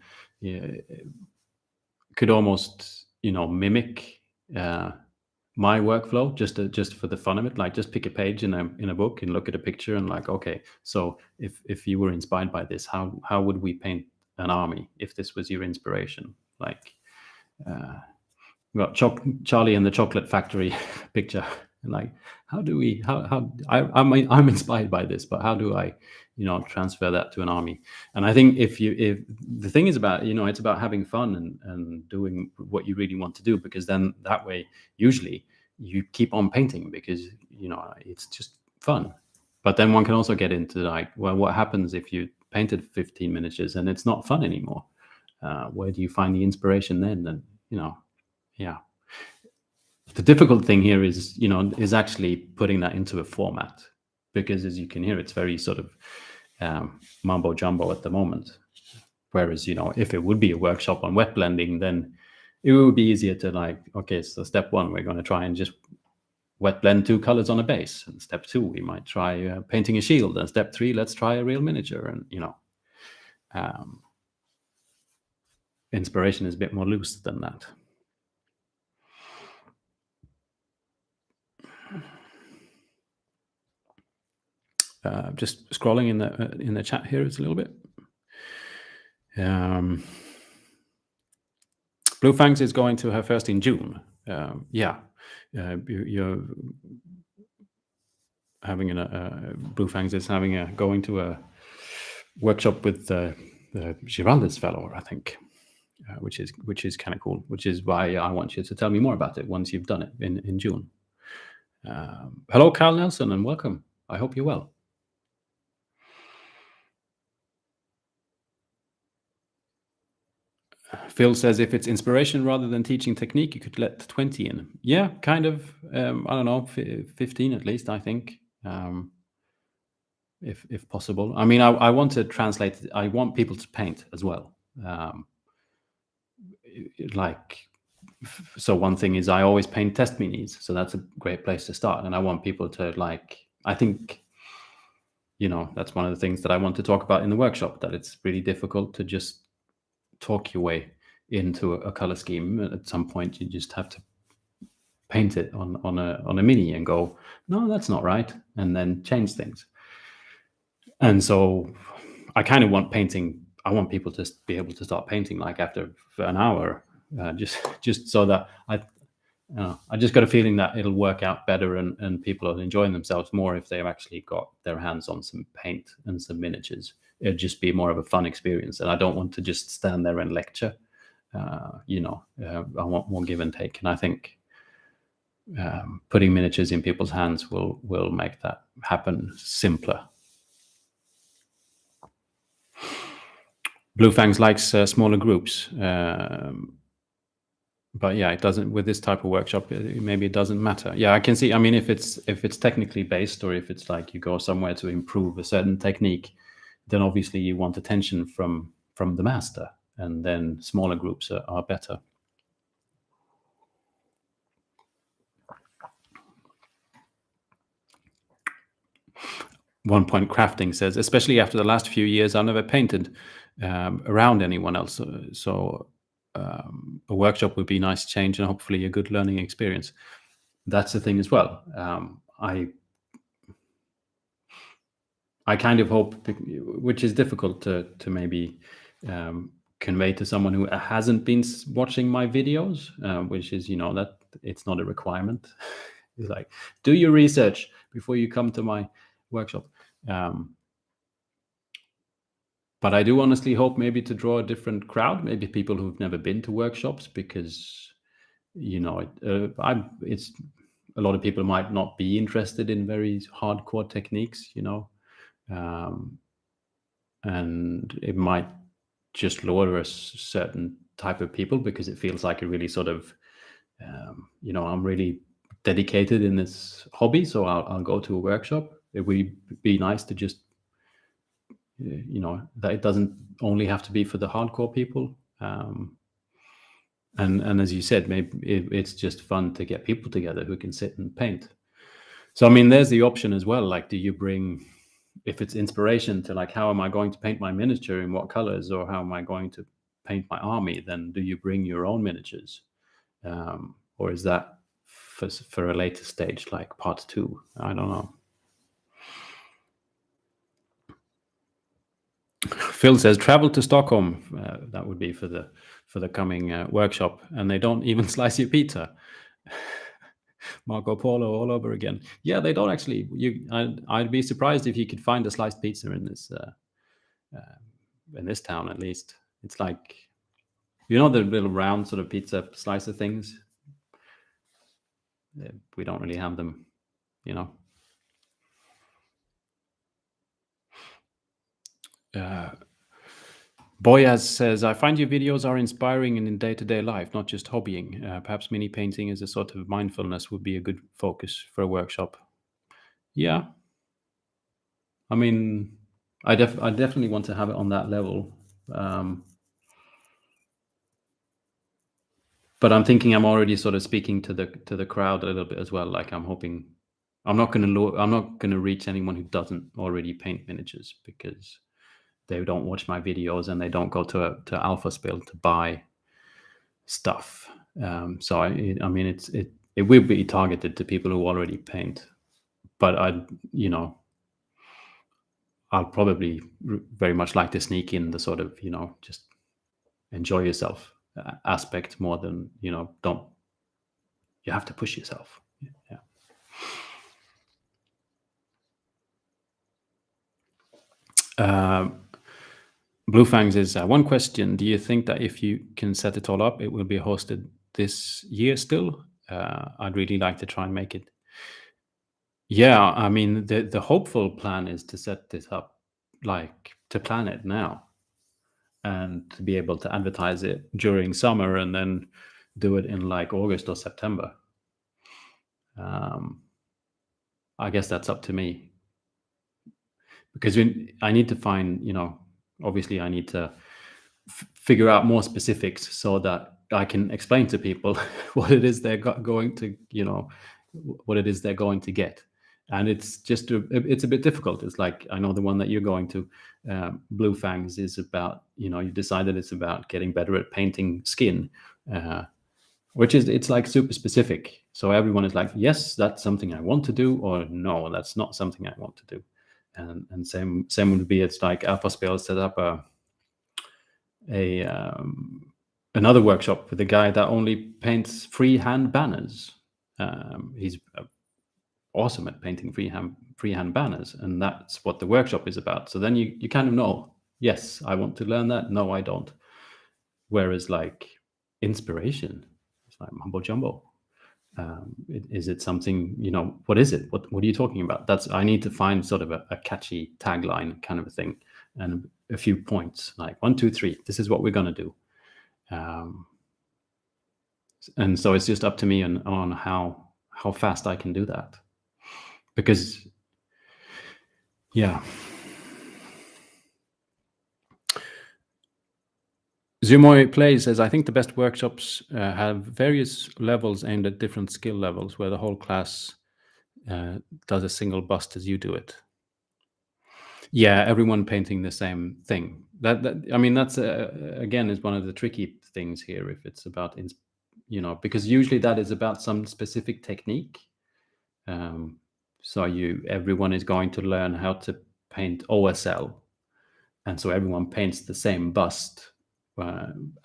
could almost, mimic my workflow just for the fun of it. Like, just pick a page in a book and look at a picture and, like, okay, so if you were inspired by this, how would we paint an army if this was your inspiration? Like, got Charlie and the Chocolate Factory picture, and, like, how do we I'm inspired by this, but how do I transfer that to an army? And I think if the thing is about, it's about having fun and doing what you really want to do, because then that way usually you keep on painting, because it's just fun. But then one can also get into, like, well, what happens if you painted 15 miniatures and it's not fun anymore? Where do you find the inspiration then? And yeah. The difficult thing here is, actually putting that into a format, because, as you can hear, it's very sort of mumbo jumbo at the moment. Whereas, if it would be a workshop on wet blending, then it would be easier to, like, okay, so step 1, we're going to try and just wet blend 2 colors on a base. And step 2, we might try painting a shield. And step 3, let's try a real miniature. And, inspiration is a bit more loose than that. Just scrolling in the chat here, it's a little bit. Blue Fangs is going to her first in June. You're having Blue Fangs is going to a workshop with the Giraldez fellow, I think, which is kind of cool. Which is why I want you to tell me more about it once you've done it in June. Hello, Carl Nelson, and welcome. I hope you're well. Phil says if it's inspiration rather than teaching technique, you could let 20 in. Yeah, kind of. I don't know, 15 at least, I think, if possible. I mean, I want to translate. I want people to paint as well. Like, so one thing is I always paint test minis, so that's a great place to start. And I want people to like. I think, that's one of the things that I want to talk about in the workshop. That it's really difficult to just talk your way into a color scheme. At some point, you just have to paint it on a mini and go, no, that's not right, and then change things. And so I kind of want painting. I want people to be able to start painting like after an hour, just so that I just got a feeling that it'll work out better and people are enjoying themselves more if they've actually got their hands on some paint and some miniatures. It'd just be more of a fun experience. And I don't want to just stand there and lecture. I want more give and take. And I think putting miniatures in people's hands will make that happen simpler. Blue Fangs likes smaller groups. But yeah, it doesn't with this type of workshop. Maybe it doesn't matter. Yeah, I can see. I mean, if it's technically based, or if it's like you go somewhere to improve a certain technique, then obviously you want attention from the master, and then smaller groups are better. One Point Crafting says, especially after the last few years, I've never painted around anyone else. So a workshop would be a nice change and hopefully a good learning experience. That's the thing as well. I kind of hope, which is difficult to maybe convey to someone who hasn't been watching my videos, which is, that it's not a requirement. It's like, do your research before you come to my workshop. But I do honestly hope maybe to draw a different crowd, maybe people who've never been to workshops, because it's a lot of people might not be interested in very hardcore techniques, and it might just lower a certain type of people because it feels like a really sort of, I'm really dedicated in this hobby, so I'll go to a workshop. It would be nice to just, that it doesn't only have to be for the hardcore people. And as you said, maybe it's just fun to get people together who can sit and paint. So, I mean, there's the option as well. Like, do you bring, if it's inspiration to like, how am I going to paint my miniature in what colors, or how am I going to paint my army? Then do you bring your own miniatures? Or is that for a later stage, like part 2? I don't know. Phil says, travel to Stockholm. That would be for the coming workshop, and they don't even slice your pizza. Marco Polo all over again. Yeah, they don't actually. I'd be surprised if you could find a sliced pizza in this town. At least it's like, the little round sort of pizza slicer things. We don't really have them, Boyaz says, I find your videos are inspiring and in day-to-day life, not just hobbying. Perhaps mini painting as a sort of mindfulness would be a good focus for a workshop. Yeah. I mean, I definitely want to have it on that level. But I'm thinking I'm already sort of speaking to the crowd a little bit as well. Like, I'm hoping I'm not going to reach anyone who doesn't already paint miniatures, because they don't watch my videos and they don't go to Alpha Spill to buy stuff. So I mean, it will be targeted to people who already paint, but I'll probably very much like to sneak in the sort of, just enjoy yourself aspect more than, you have to push yourself. Yeah. Blue Fangs is one question. Do you think that if you can set it all up, it will be hosted this year still? I'd really like to try and make it. Yeah, I mean, the hopeful plan is to set this up, like to plan it now, and to be able to advertise it during summer and then do it in like August or September. I guess that's up to me, because I need to find, obviously I need to figure out more specifics so that I can explain to people what it is they're going to, what it is they're going to get. And it's just it's a bit difficult. It's like, I know the one that you're going to, Blue Fangs, is about, you decided it's about getting better at painting skin, which is, it's like super specific. So everyone is like, yes, that's something I want to do, or no, that's not something I want to do. And same would be, it's like Alphaspel set up another workshop with a guy that only paints freehand banners. He's awesome at painting freehand banners, and that's what the workshop is about. So then you kind of know, yes, I want to learn that. No, I don't. Whereas like inspiration, it's like mumbo jumbo. Is it something, what is it? What are you talking about? I need to find sort of a catchy tagline kind of a thing, and a few points, like 1, 2, 3. This is what we're going to do. And so it's just up to me on how fast I can do that. Because, yeah. Zumoy Play says, I think the best workshops have various levels aimed at different skill levels, where the whole class does a single bust as you do it. Yeah, everyone painting the same thing. I mean, that's again, is one of the tricky things here. If it's about, because usually that is about some specific technique. So everyone is going to learn how to paint OSL, and so everyone paints the same bust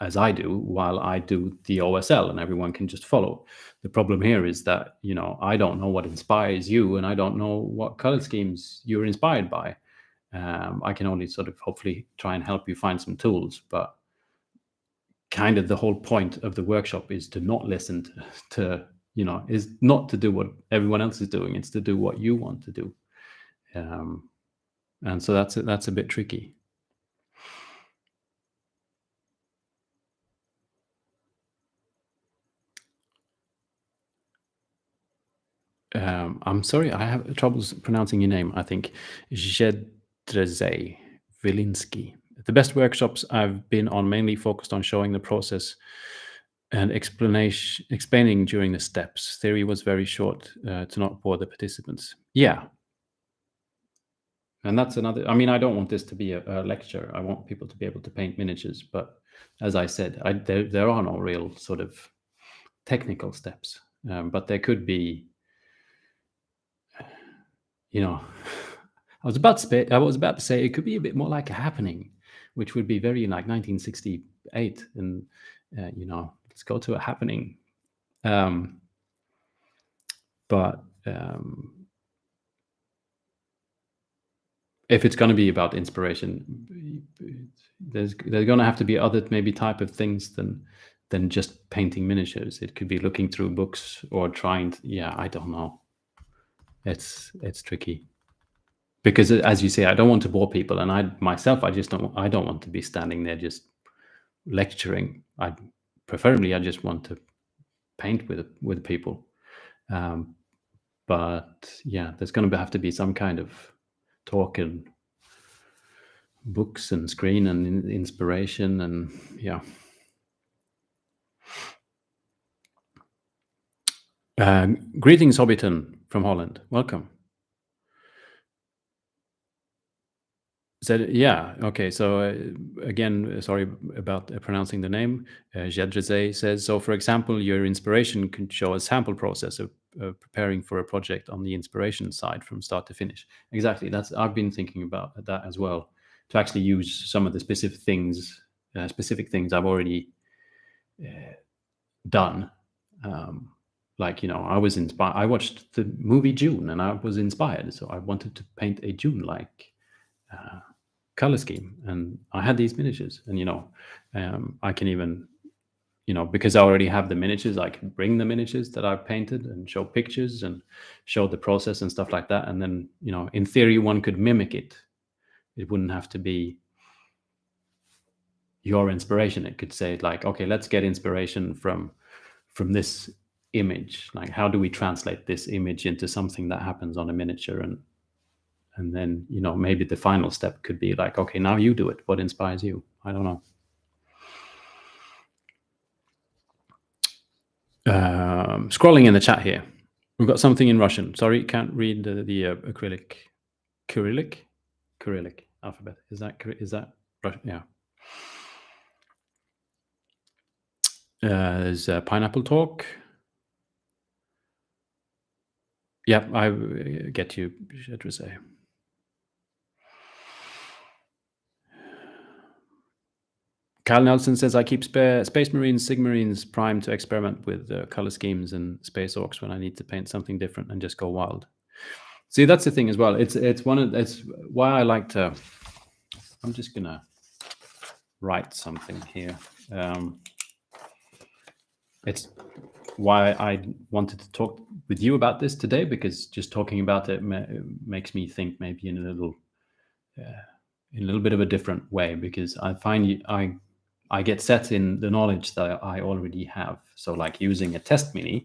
as I do, while I do the OSL, and everyone can just follow. The problem here is that, I don't know what inspires you, and I don't know what color schemes you're inspired by. I can only sort of hopefully try and help you find some tools, but kind of the whole point of the workshop is to not listen to is not to do what everyone else is doing. It's to do what you want to do. And so that's a bit tricky. I'm sorry, I have troubles pronouncing your name. I think Jedrzej Wilinski. The best workshops I've been on mainly focused on showing the process and explaining during the steps. Theory was very short to not bore the participants. Yeah. And that's another, I mean, I don't want this to be a lecture. I want people to be able to paint miniatures. But as I said, there are no real sort of technical steps. But there could be, I was about to say it could be a bit more like a happening, which would be very like 1968, and let's go to a happening. But if it's going to be about inspiration, there's going to have to be other maybe type of things than just painting miniatures. It could be looking through books or trying to, I don't know. It's tricky. Because as you say, I don't want to bore people, and I don't want to be standing there just lecturing. Preferably I just want to paint with people. But yeah, there's going to have to be some kind of talk and books and screen and inspiration, and yeah. Greetings, Hobbiton from Holland. Welcome. Yeah, okay. So again, sorry about pronouncing the name. Jedrzej says, so for example, your inspiration could show a sample process of preparing for a project on the inspiration side from start to finish. Exactly. I've been thinking about that as well, to actually use some of the specific things I've already done. Like, I was inspired. I watched the movie June, and I was inspired. So I wanted to paint a June-like color scheme, and I had these miniatures, and I can even, because I already have the miniatures, I can bring the miniatures that I've painted and show pictures and show the process and stuff like that. And then, in theory, one could mimic it. It wouldn't have to be your inspiration. It could say like, okay, let's get inspiration from this image. Like, how do we translate this image into something that happens on a miniature? And then, you know, maybe the final step could be like, okay, now you do it. What inspires you? I don't know. Scrolling in the chat here, we've got something in Russian. Sorry, can't read the acrylic, Cyrillic alphabet. Is that Russian? Yeah. There's pineapple talk. Yeah, I get you, say. Kyle Nelson says, I keep Space Marines, Sigmarines primed to experiment with color schemes and Space Orcs when I need to paint something different and just go wild. See, that's the thing as well. It's why I like to. I'm just gonna write something here. It's why I wanted to talk with you about this today, because just talking about it makes me think maybe in a little bit of a different way, because I find I get set in the knowledge that I already have. So like using a test mini,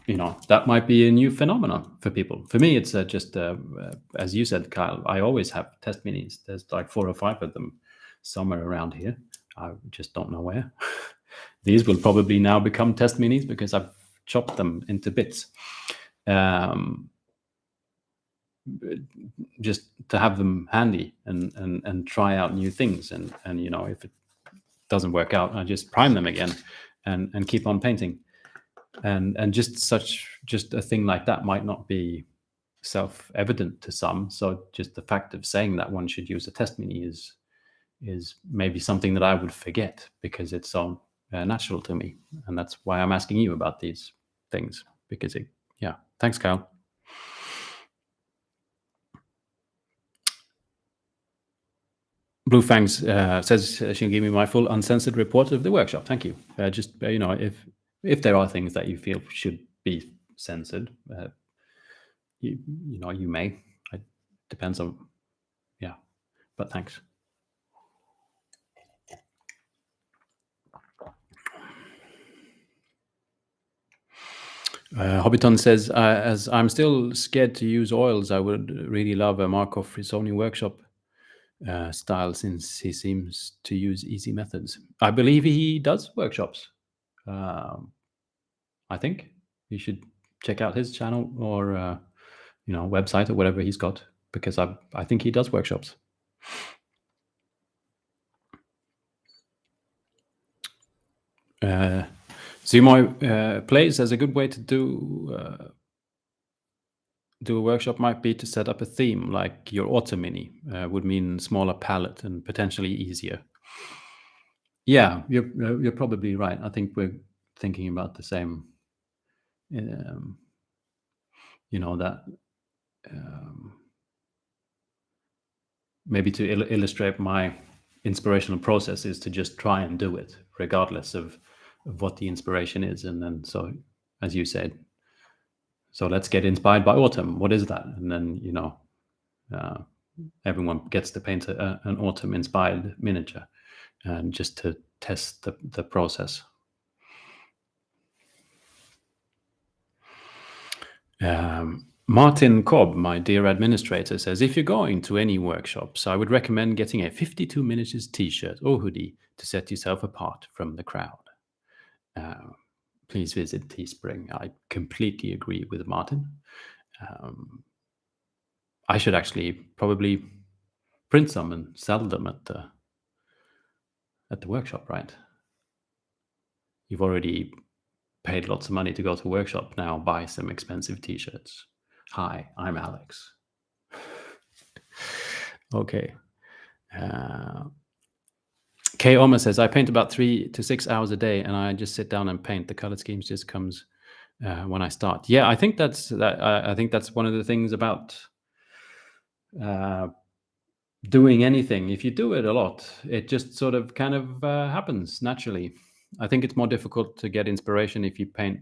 you know, that might be a new phenomenon for people. For me, it's just as you said, Kyle, I always have test minis. There's like 4 or 5 of them somewhere around here. I just don't know where. These will probably now become test minis because I've chopped them into bits. Just to have them handy and try out new things. And you know, if it doesn't work out, I just prime them again and keep on painting. And just a thing like that might not be self-evident to some. So just the fact of saying that one should use a test mini is maybe something that I would forget because it's so natural to me. And that's why I'm asking you about these things, because yeah. Thanks, Kyle. Blue Fangs says she'll give me my full uncensored report of the workshop. Thank you. Just you know, if there are things that you feel should be censored, you know, you may. It depends on, yeah. But thanks. Hobbiton says, as I'm still scared to use oils, I would really love a Markov Frisoni workshop style, since he seems to use easy methods. I believe he does workshops. I think you should check out his channel or you know, website or whatever he's got, because I think he does workshops. Zumoy plays as a good way to do a workshop might be to set up a theme, like your auto mini would mean smaller palette and potentially easier. Yeah, you're probably right. I think we're thinking about the same. You know, that maybe to illustrate my inspirational process is to just try and do it regardless of what the inspiration is. And then, so as you said, so let's get inspired by autumn. What is that? And then, you know, everyone gets to paint an autumn inspired miniature, and just to test the process. Martin Cobb, my dear administrator, says, if you're going to any workshops, I would recommend getting a 52 miniatures t-shirt or hoodie to set yourself apart from the crowd. Please visit Teespring. I completely agree with Martin. I should actually probably print some and sell them at the workshop, right? You've already paid lots of money to go to a workshop. Now buy some expensive t-shirts. Hi, I'm Alex. Okay. Kay Omer says, I paint about 3 to 6 hours a day, and I just sit down and paint. The color schemes just comes when I start. Yeah, I think that's one of the things about doing anything. If you do it a lot, it just sort of kind of happens naturally. I think it's more difficult to get inspiration if you paint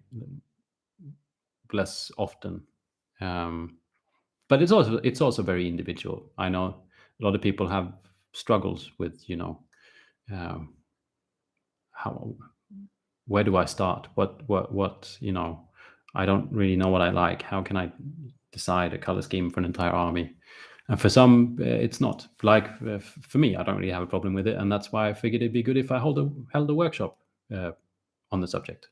less often. But it's also very individual. I know a lot of people have struggles with, how where do I start? What I don't really know what I like. How can I decide a color scheme for an entire army? And for some, it's not. Like for me, I don't really have a problem with it, and that's why I figured it'd be good if I held a workshop on the subject.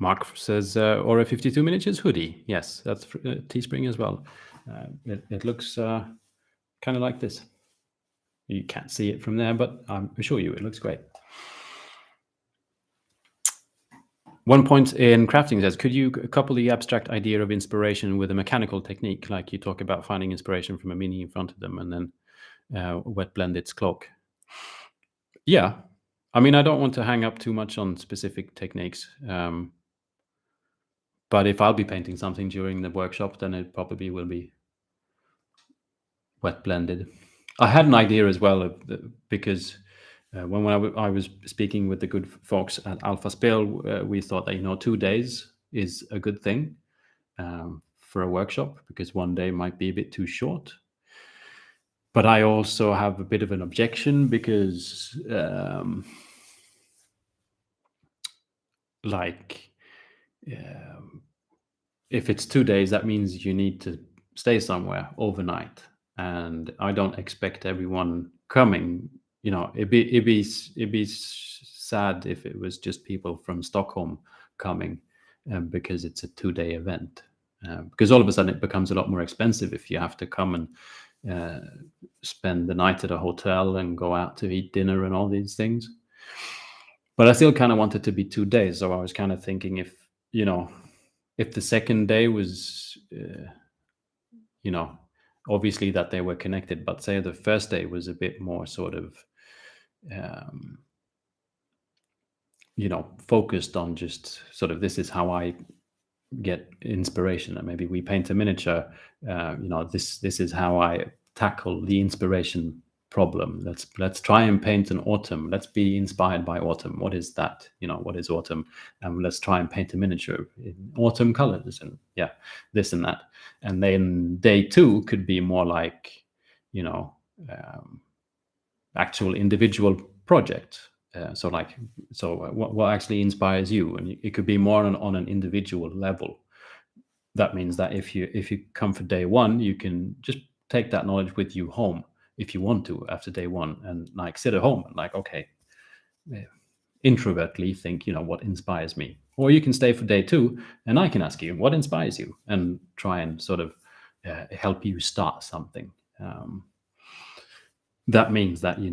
Mark says, or a 52 miniatures hoodie. Yes, that's Teespring as well. It looks kind of like this. You can't see it from there, but I assure you, it looks great. One point in crafting says, could you couple the abstract idea of inspiration with a mechanical technique, like you talk about finding inspiration from a mini in front of them and then wet blend its cloak? Yeah. I mean, I don't want to hang up too much on specific techniques. But if I'll be painting something during the workshop, then it probably will be wet blended. I had an idea as well because when I was speaking with the good folks at Alpha Spell, we thought that 2 days is a good thing for a workshop, because 1 day might be a bit too short. But I also have a bit of an objection because if it's 2 days, that means you need to stay somewhere overnight, and I don't expect everyone coming. It'd be sad if it was just people from Stockholm coming, because it's a 2-day event. Because all of a sudden it becomes a lot more expensive if you have to come and spend the night at a hotel and go out to eat dinner and all these things. But I still kind of want it to be 2 days, so I was kind of thinking if the second day was, obviously that they were connected, but say the first day was a bit more sort of, focused on just sort of, this is how I get inspiration, and maybe we paint a miniature. This is how I tackle the inspiration problem. Let's try and paint an autumn. Let's be inspired by autumn. What is that? What is autumn? And let's try and paint a miniature in autumn colors, and this and that. And then day 2 could be more like actual individual project. So what actually inspires you? And it could be more on an individual level. That means that if you come for day 1, you can just take that knowledge with you home if you want to after day 1, and sit at home and okay, introvertly think, what inspires me. Or you can stay for day 2 and I can ask you what inspires you, and try and sort of help you start something. That means that you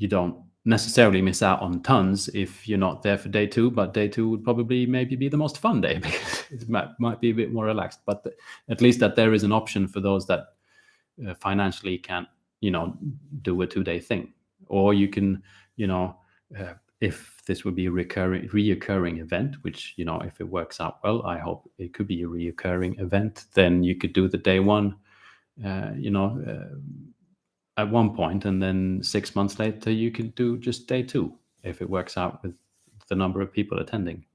don't necessarily miss out on tons if you're not there for day 2, but day 2 would probably maybe be the most fun day because it might be a bit more relaxed. But at least that there is an option for those that financially can't do a 2-day thing. Or you can if this would be a reoccurring event, which if it works out well, I hope it could be a reoccurring event, then you could do the day 1 at one point, and then 6 months later you could do just day 2 if it works out with the number of people attending.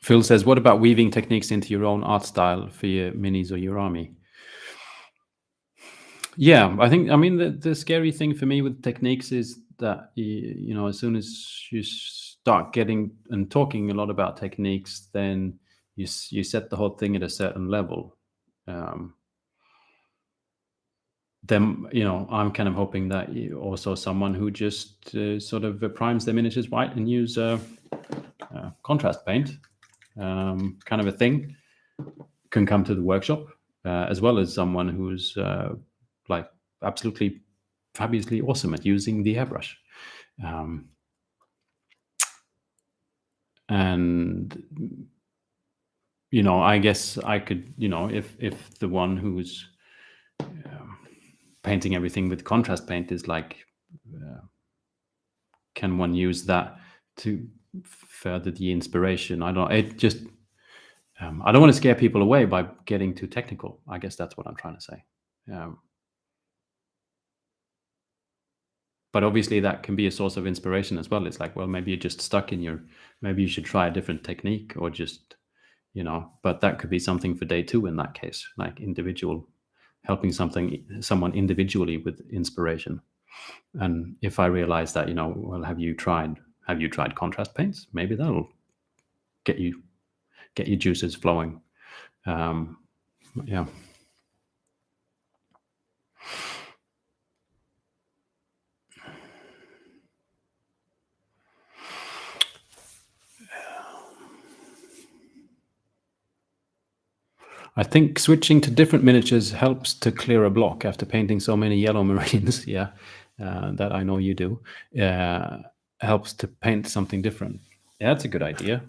Phil says, what about weaving techniques into your own art style for your minis or your army? Yeah, I mean, the scary thing for me with techniques is that, as soon as you start getting and talking a lot about techniques, then you set the whole thing at a certain level. Then, I'm kind of hoping that also someone who just sort of primes their miniatures white and use contrast paint, kind of a thing, can come to the workshop, as well as someone who's absolutely fabulously awesome at using the airbrush. And I guess I could, if the one who's painting everything with contrast paint is can one use that to further the inspiration? I don't want to scare people away by getting too technical. I guess that's what I'm trying to say. But obviously that can be a source of inspiration as well. It's like, well, maybe you're just stuck in your, maybe you should try a different technique, or just, but that could be something for day two in that case, like individual, helping someone individually with inspiration. And if I realize that, well, have you tried contrast paints? Maybe that'll get you get your juices flowing. Yeah. I think switching to different miniatures helps to clear a block after painting so many yellow marines. Yeah, that I know you do. Uh, Helps to paint something different. Yeah, that's a good idea.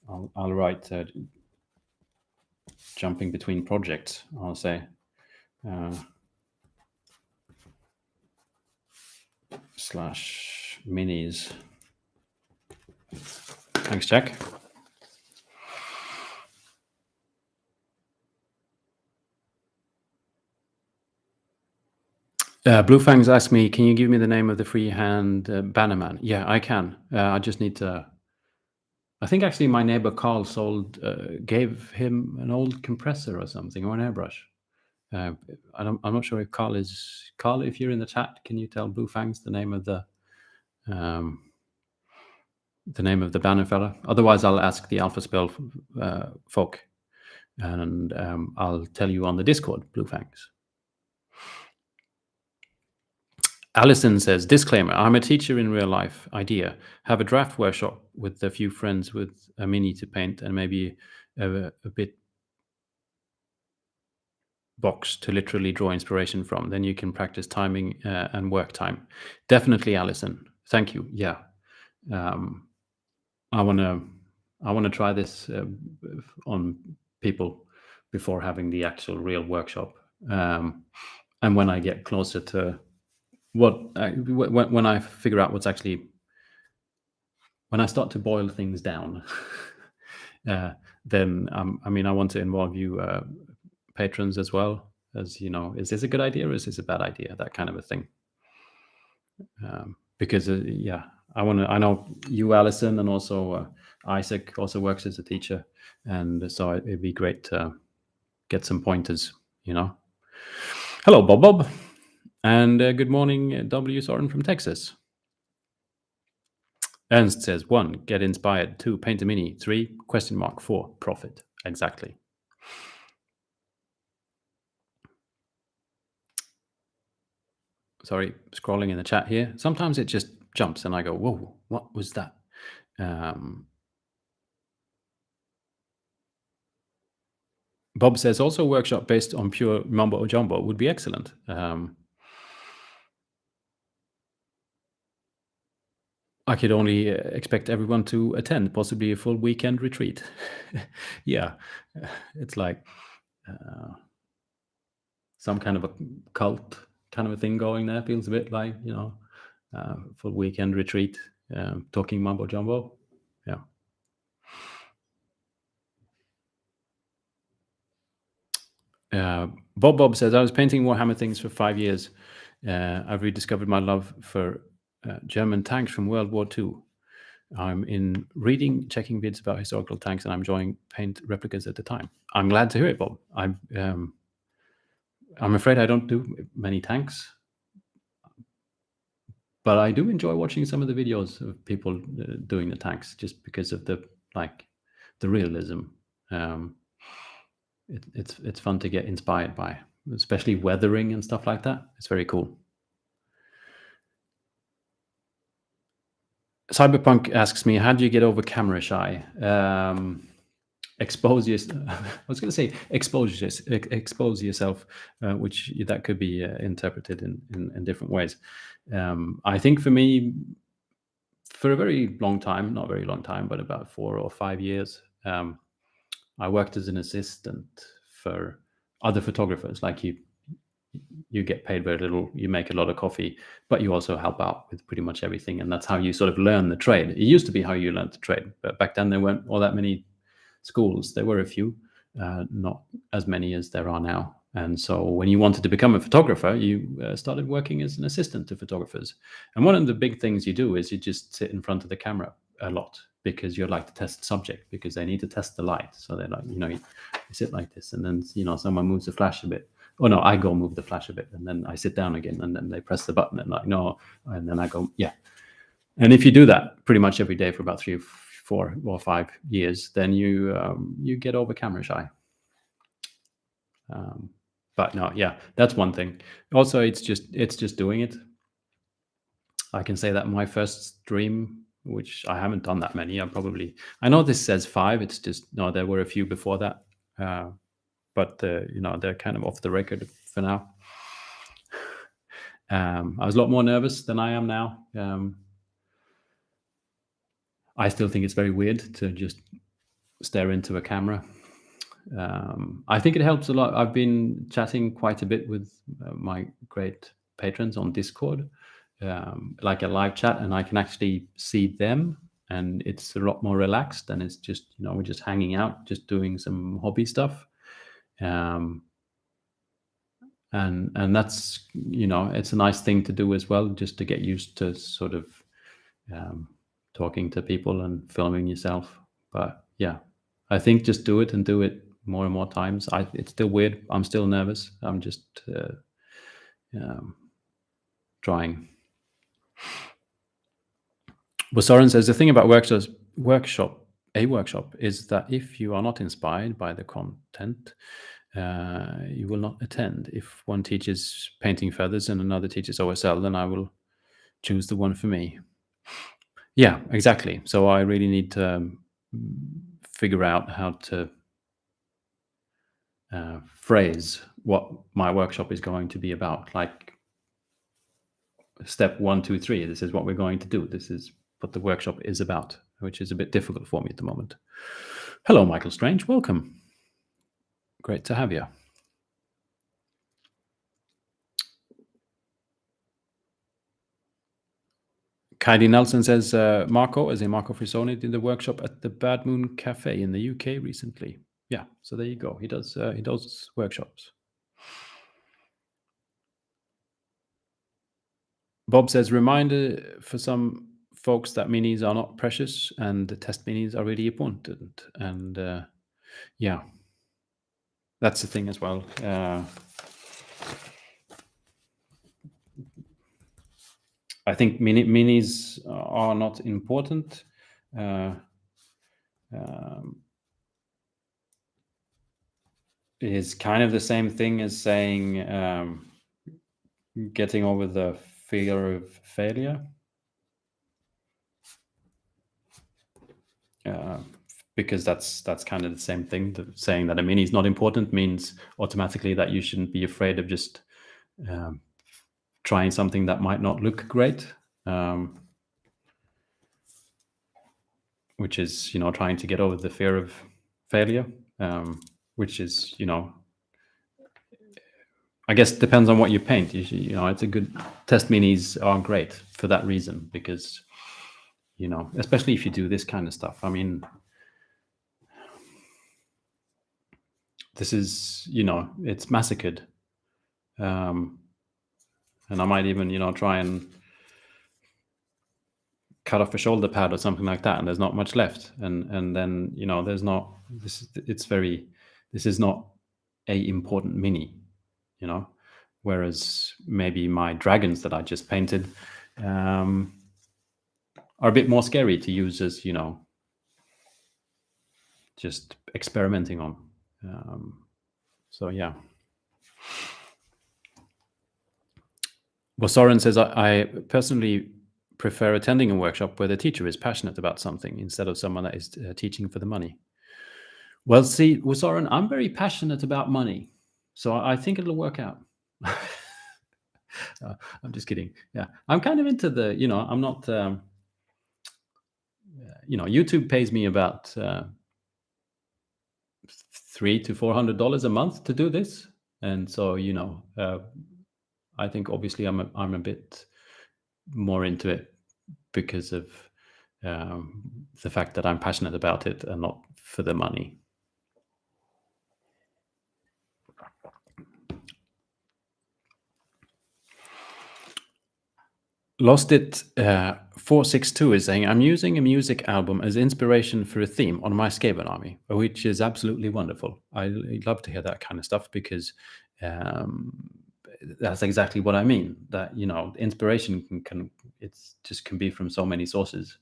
I'll write jumping between projects. I'll say slash minis. Thanks, Jack. Blue Fangs asked me, can you give me the name of the freehand bannerman? Yeah, I can. I just need to. I think actually my neighbor Carl gave him an old compressor or something, or an airbrush. I'm not sure if Carl is. Carl, if you're in the chat, can you tell Blue Fangs the name of the banner fella? Otherwise, I'll ask the Alpha Spell folk, and I'll tell you on the Discord, Blue Fangs. Alison says, disclaimer, I'm a teacher in real life. Idea, have a draft workshop with a few friends with a mini to paint and maybe a bit box to literally draw inspiration from. Then you can practice timing and work time. Definitely, Alison. Thank you. Yeah. I want to try this on people before having the actual real workshop. And when I get closer to when I figure out what's actually, when I start to boil things down, then I want to involve you patrons as well, as is this a good idea or is this a bad idea, that kind of a thing. Because I know you, Alison, and also Isaac also works as a teacher, and so it'd be great to get some pointers. Hello, Bob. And good morning, W. Soren from Texas. Ernst says, 1, get inspired. 2, paint a mini. 3, ? 4, profit. Exactly. Sorry, scrolling in the chat here. Sometimes it just jumps and I go, whoa, what was that? Bob says, also workshop based on pure mumbo jumbo would be excellent. I could only expect everyone to attend, possibly a full weekend retreat. Yeah, it's like some kind of a cult kind of a thing going there. Feels a bit like, full weekend retreat, talking mumbo jumbo. Yeah. Bob says, I was painting Warhammer things for 5 years. I've rediscovered my love for German tanks from World War II. I'm in reading, checking vids about historical tanks, and I'm enjoying paint replicas at the time. I'm glad to hear it, Bob. I'm afraid I don't do many tanks, but I do enjoy watching some of the videos of people doing the tanks, just because of the realism. It's fun to get inspired by, especially weathering and stuff like that. It's very cool. Cyberpunk asks me, how do you get over camera shy? Expose yourself. I was going to say expose yourself, which that could be interpreted in different ways. I think for me, for a very long time, not very long time, but about 4 or 5 years, I worked as an assistant for other photographers. Like you get paid very little, you make a lot of coffee, but you also help out with pretty much everything. And that's how you sort of learn the trade. It used to be how you learned the trade, but back then there weren't all that many schools. There were a few, not as many as there are now. And so when you wanted to become a photographer, you started working as an assistant to photographers. And one of the big things you do is you just sit in front of the camera a lot because you're like to test the subject, because they need to test the light. So they're like, you sit like this, and then, someone moves the flash a bit. Oh no, I go move the flash a bit, and then I sit down again, and then they press the button, and like, no, and then I go, yeah. And if you do that pretty much every day for about 3 or 4 or 5 years, then you get over camera shy. But no, yeah, that's one thing. Also, it's just doing it. I can say that my first stream, which I haven't done that many, I know this says 5. It's just, no, there were a few before that, but they're kind of off the record for now. I was a lot more nervous than I am now. I still think it's very weird to just stare into a camera. I think it helps a lot. I've been chatting quite a bit with my great patrons on Discord, like a live chat, and I can actually see them, and it's a lot more relaxed, and it's just, we're just hanging out, just doing some hobby stuff. And that's, it's a nice thing to do as well, just to get used to sort of talking to people and filming yourself. But yeah, I think just do it, and do it more and more times. It's still weird. I'm still nervous. I'm just trying. Well, Soren says the thing about workshop is that if you are not inspired by the content, you will not attend. If one teaches painting feathers and another teaches OSL, then I will choose the one for me. Yeah, exactly. So I really need to figure out how to phrase what my workshop is going to be about. Like, step 1, 2, 3. This is what we're going to do. This is what the workshop is about, which is a bit difficult for me at the moment. Hello, Michael Strange. Welcome. Great to have you. Kaidi Nelson says Marco, as in Marco Frisoni, did the workshop at the Bad Moon Cafe in the UK recently. Yeah, so there you go. He does workshops. Bob says, reminder for some folks that minis are not precious and the test minis are really important. And yeah, that's the thing as well. I think minis are not important. Is kind of the same thing as saying getting over the fear of failure. Because that's kind of the same thing. Saying that a mini is not important means automatically that you shouldn't be afraid of just trying something that might not look great, which is, trying to get over the fear of failure, which is, I guess depends on what you paint. It's a good, test minis are great for that reason, because, especially if you do this kind of stuff. I mean, this is, it's massacred. And I might even, try and cut off a shoulder pad or something like that, and there's not much left. And then, there's not, this is not a important mini, whereas maybe my dragons that I just painted are a bit more scary to use as, just experimenting on. So yeah. Well, Soren says, I personally prefer attending a workshop where the teacher is passionate about something instead of someone that is teaching for the money. Well, see, Soren, I'm very passionate about money, so I think it'll work out. I'm just kidding. Yeah, I'm kind of into the, I'm not, YouTube pays me about $300 to $400 a month to do this, and so I think obviously I'm a bit more into it because of the fact that I'm passionate about it and not for the money. Lost It 462 is saying, I'm using a music album as inspiration for a theme on my Skaven army, which is absolutely wonderful. I love to hear that kind of stuff because um, that's exactly what I mean. That, you know, inspiration can it's just can be from so many sources.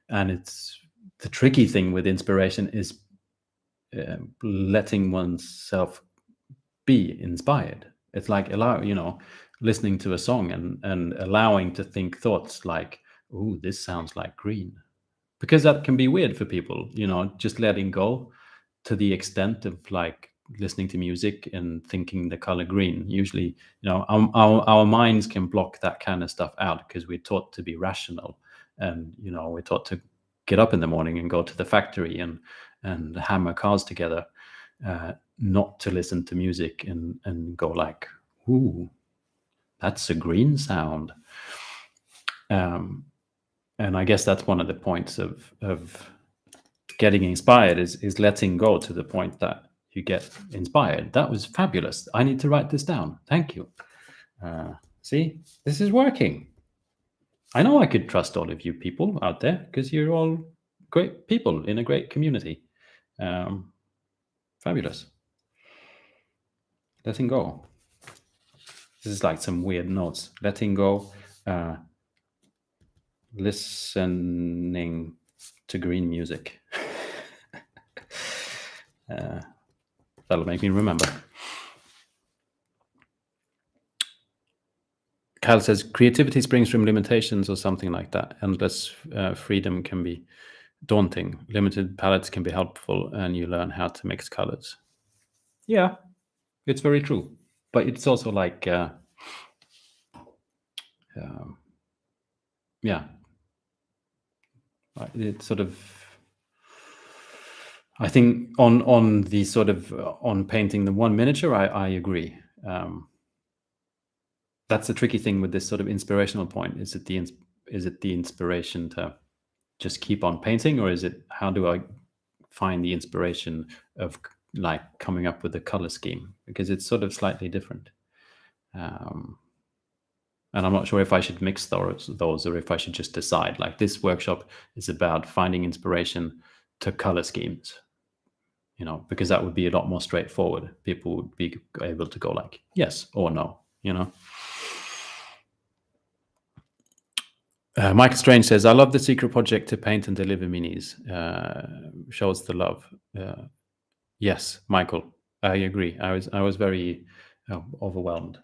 And it's the tricky thing with inspiration is letting oneself be inspired. It's like listening to a song and allowing to think thoughts like, "Oh, this sounds like green," because that can be weird for people. Just letting go to the extent of like listening to music and thinking the color green. Usually, our minds can block that kind of stuff out because we're taught to be rational, and we're taught to get up in the morning and go to the factory and hammer cars together, not to listen to music and go like, "Ooh, that's a green sound." And I guess that's one of the points of getting inspired is letting go to the point that you get inspired. That was fabulous. I need to write this down. Thank you. See, this is working. I know I could trust all of you people out there because you're all great people in a great community. Fabulous. Letting go. This is like some weird notes. Letting go, listening to green music. That'll make me remember. Kyle says, creativity springs from limitations or something like that. Endless freedom can be daunting. Limited palettes can be helpful, and you learn how to mix colors. Yeah, it's very true. But it's also like, yeah, it's sort of, I think on the sort of on painting the one miniature, I agree. That's the tricky thing with this sort of inspirational point. Is it the inspiration to just keep on painting, or is it how do I find the inspiration of like coming up with a color scheme? Because it's sort of slightly different. And I'm not sure if I should mix those or if I should just decide like this workshop is about finding inspiration to color schemes, because that would be a lot more straightforward. People would be able to go like yes or no. Michael Strange says, I love the secret project to paint and deliver minis. Shows the love. Yes, Michael, I agree. I was very overwhelmed.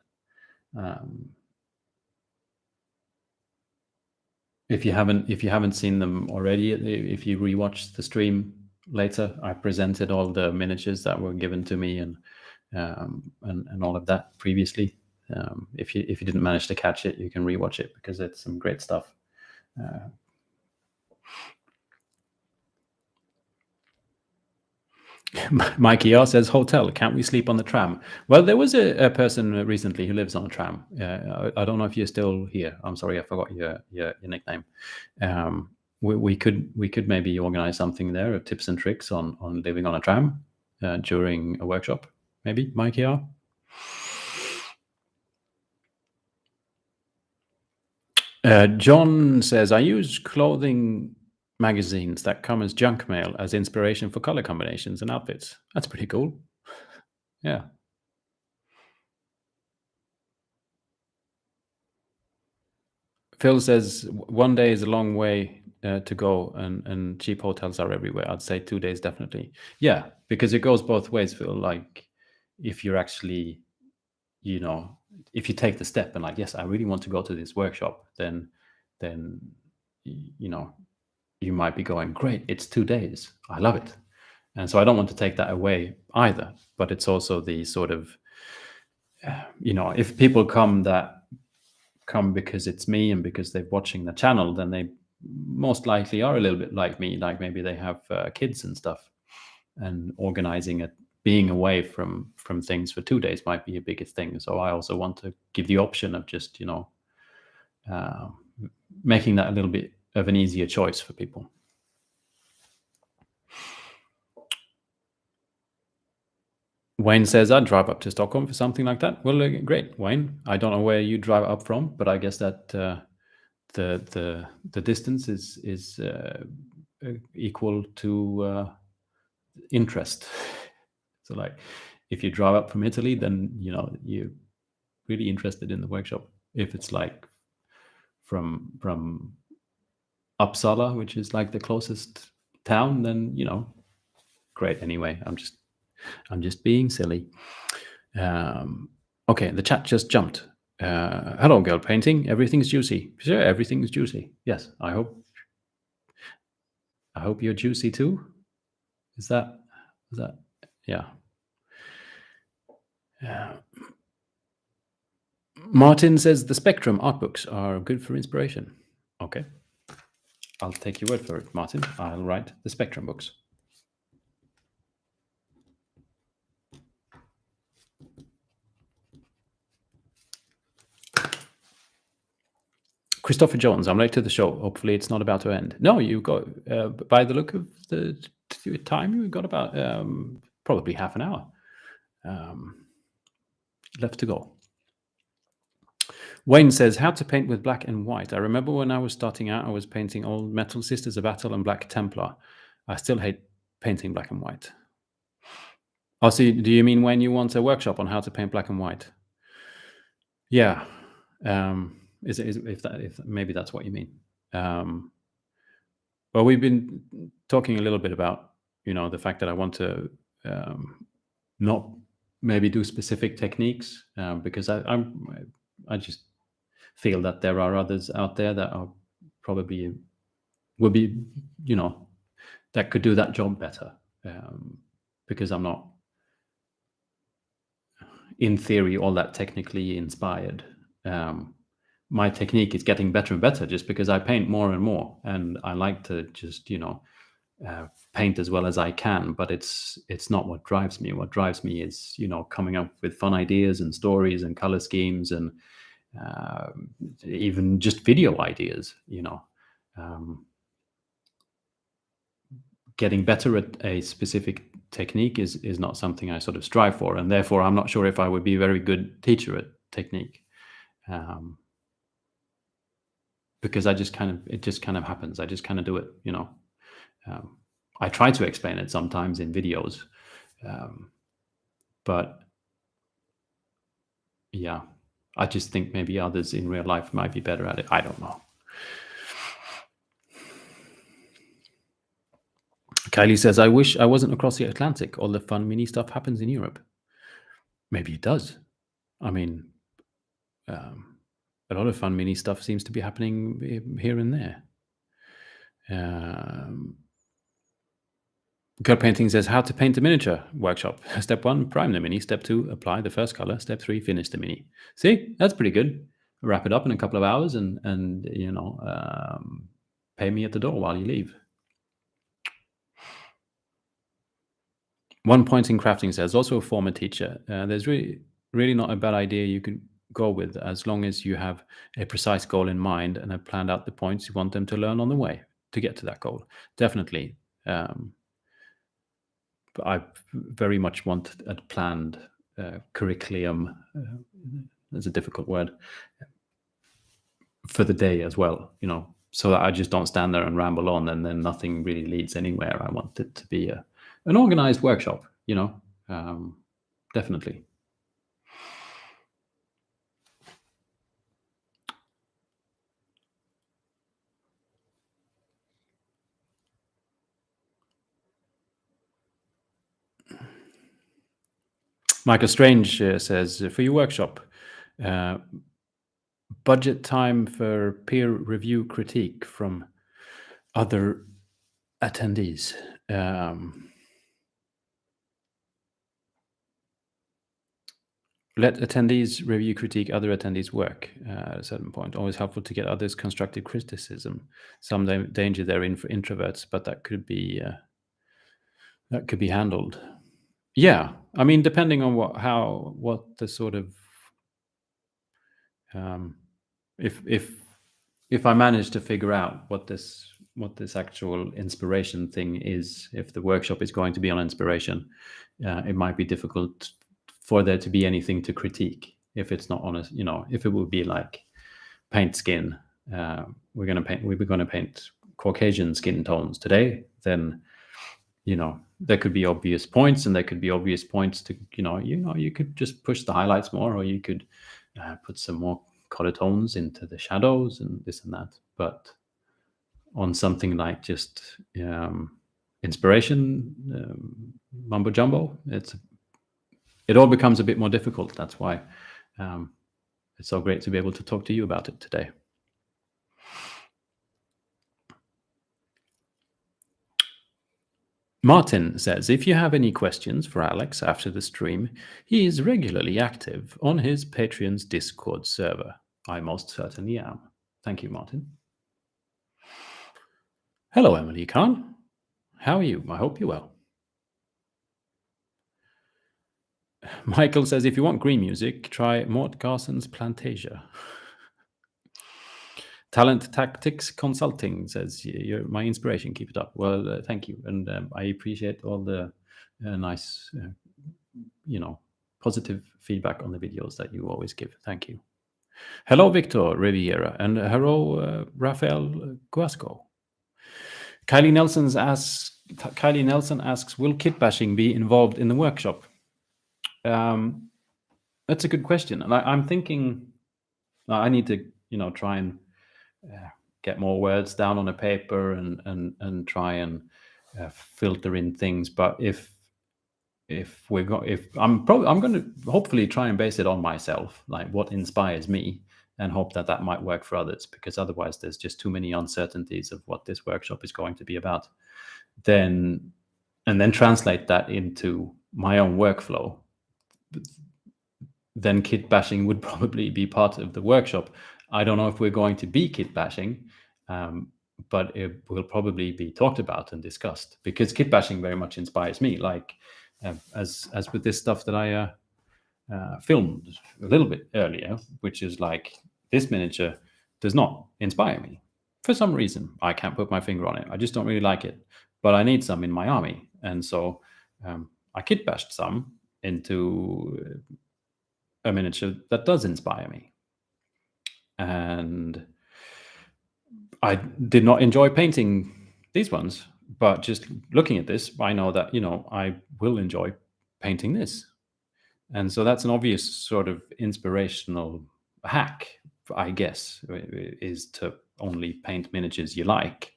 If you haven't seen them already, if you rewatch the stream later, I presented all the miniatures that were given to me and all of that previously. If you didn't manage to catch it, you can rewatch it because it's some great stuff. Mikey R says, hotel, can't we sleep on the tram? Well, there was a person recently who lives on a tram. I don't know if you're still here. I'm sorry, I forgot your nickname. We could maybe organize something there, tips and tricks on living on a tram during a workshop. Maybe, Mikey R? John says, I use clothing magazines that come as junk mail as inspiration for color combinations and outfits. That's pretty cool. Yeah. Phil says, one day is a long way to go, and cheap hotels are everywhere. I'd say 2 days definitely. Yeah, because it goes both ways, Phil. Like, if you're actually, if you take the step and like, yes, I really want to go to this workshop, then you might be going, great, it's 2 days. I love it. And so I don't want to take that away either. But it's also the sort of, if people come because it's me and because they're watching the channel, then they most likely are a little bit like me. Like maybe they have kids and stuff, and organizing it, being away from things for 2 days might be a biggest thing. So I also want to give the option of just making that a little bit of an easier choice for people. Wayne says, I'd drive up to Stockholm for something like that. Well, great, Wayne. I don't know where you drive up from, but I guess that the distance is equal to interest. So like if you drive up from Italy, then you're really interested in the workshop. If it's like from Uppsala, which is like the closest town, then great. Anyway, I'm just being silly. Okay, the chat just jumped. Hello, girl painting. Everything's juicy. Sure, everything's juicy. Yes, I hope you're juicy too. Is that yeah. Martin says the Spectrum art books are good for inspiration. Okay, I'll take your word for it, Martin. I'll write the Spectrum books. Christopher Jones, I'm late to the show. Hopefully it's not about to end. No, you got, by the look of the time, you got about probably half an hour left to go. Wayne says, how to paint with black and white. I remember when I was starting out, I was painting old metal Sisters of Battle and Black Templar. I still hate painting black and white. Oh, so do you mean when you want a workshop on how to paint black and white? Yeah. If maybe that's what you mean. Well, we've been talking a little bit about the fact that I want to not maybe do specific techniques because I just feel that there are others out there that are probably would be that could do that job better because I'm not in theory all that technically inspired. My technique is getting better and better just because I paint more and more, and I like to just paint as well as I can. But it's not what drives me. What drives me is coming up with fun ideas and stories and color schemes and even just video ideas. Getting better at a specific technique is not something I sort of strive for, and therefore I'm not sure if I would be a very good teacher at technique. Because it just kind of happens. I just kind of do it, I try to explain it sometimes in videos, but yeah, I just think maybe others in real life might be better at it. I don't know. Kylie says, I wish I wasn't across the Atlantic. All the fun mini stuff happens in Europe. Maybe it does. I mean, a lot of fun mini stuff seems to be happening here and there. Girl Painting says, how to paint a miniature workshop. Step 1, prime the mini. Step 2, apply the first color. Step 3, finish the mini. See, that's pretty good. Wrap it up in a couple of hours and pay me at the door while you leave. One Point in Crafting says, also a former teacher. There's really not a bad idea you can go with as long as you have a precise goal in mind and have planned out the points you want them to learn on the way to get to that goal. Definitely. But I very much want a planned curriculum. That's a difficult word for the day as well, so that I just don't stand there and ramble on and then nothing really leads anywhere. I want it to be an organized workshop, definitely. Michael Strange says, for your workshop, budget time for peer review critique from other attendees. Let attendees review critique other attendees' work at a certain point. Always helpful to get others' constructive criticism. Some danger therein for introverts, but that could be handled. Yeah, I mean, depending on what the sort of if I manage to figure out what this actual inspiration thing is, if the workshop is going to be on inspiration, it might be difficult for there to be anything to critique if it's not on if it would be like paint skin we're going to paint Caucasian skin tones today, then there could be obvious points, and there could be obvious points to you could just push the highlights more, or you could put some more color tones into the shadows and this and that. But on something like just inspiration, mumbo jumbo, it all becomes a bit more difficult. That's why it's so great to be able to talk to you about it today. Martin says, if you have any questions for Alex after the stream, he is regularly active on his Patreon's Discord server. I most certainly am. Thank you, Martin. Hello, Emily Khan. How are you? I hope you're well. Michael says, if you want green music, try Mort Garson's Plantasia. Talent Tactics Consulting says, you're my inspiration. Keep it up. Well, thank you. And I appreciate all the nice, positive feedback on the videos that you always give. Thank you. Hello, Victor Riviera, and hello, Rafael Guasco. Kylie Nelson asks, will kit bashing be involved in the workshop? That's a good question. And I'm thinking I need to, try and get more words down on a paper and try and filter in things. But if I'm going to hopefully try and base it on myself, like what inspires me, and hope that might work for others, because otherwise there's just too many uncertainties of what this workshop is going to be about. And then translate that into my own workflow. Then kit bashing would probably be part of the workshop. I don't know if we're going to be kit bashing, but it will probably be talked about and discussed, because kit bashing very much inspires me. Like as with this stuff that I filmed a little bit earlier, which is like, this miniature does not inspire me for some reason. I can't put my finger on it. I just don't really like it, but I need some in my army, and so I kit bashed some into a miniature that does inspire me. And I did not enjoy painting these ones, but just looking at this, I know that, I will enjoy painting this. And so that's an obvious sort of inspirational hack, I guess, is to only paint miniatures you like.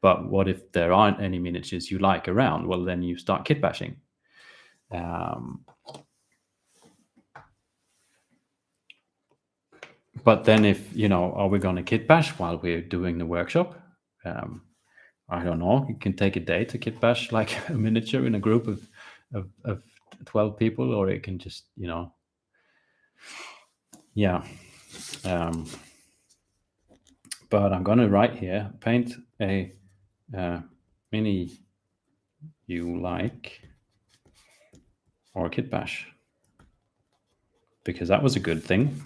But what if there aren't any miniatures you like around? Well, then you start kit bashing. But then if, are we going to kit bash while we're doing the workshop? I don't know. You can take a day to kit bash like a miniature in a group of 12 people, or it can just, yeah. But I'm going to write here, paint a mini you like, or kit bash, because that was a good thing.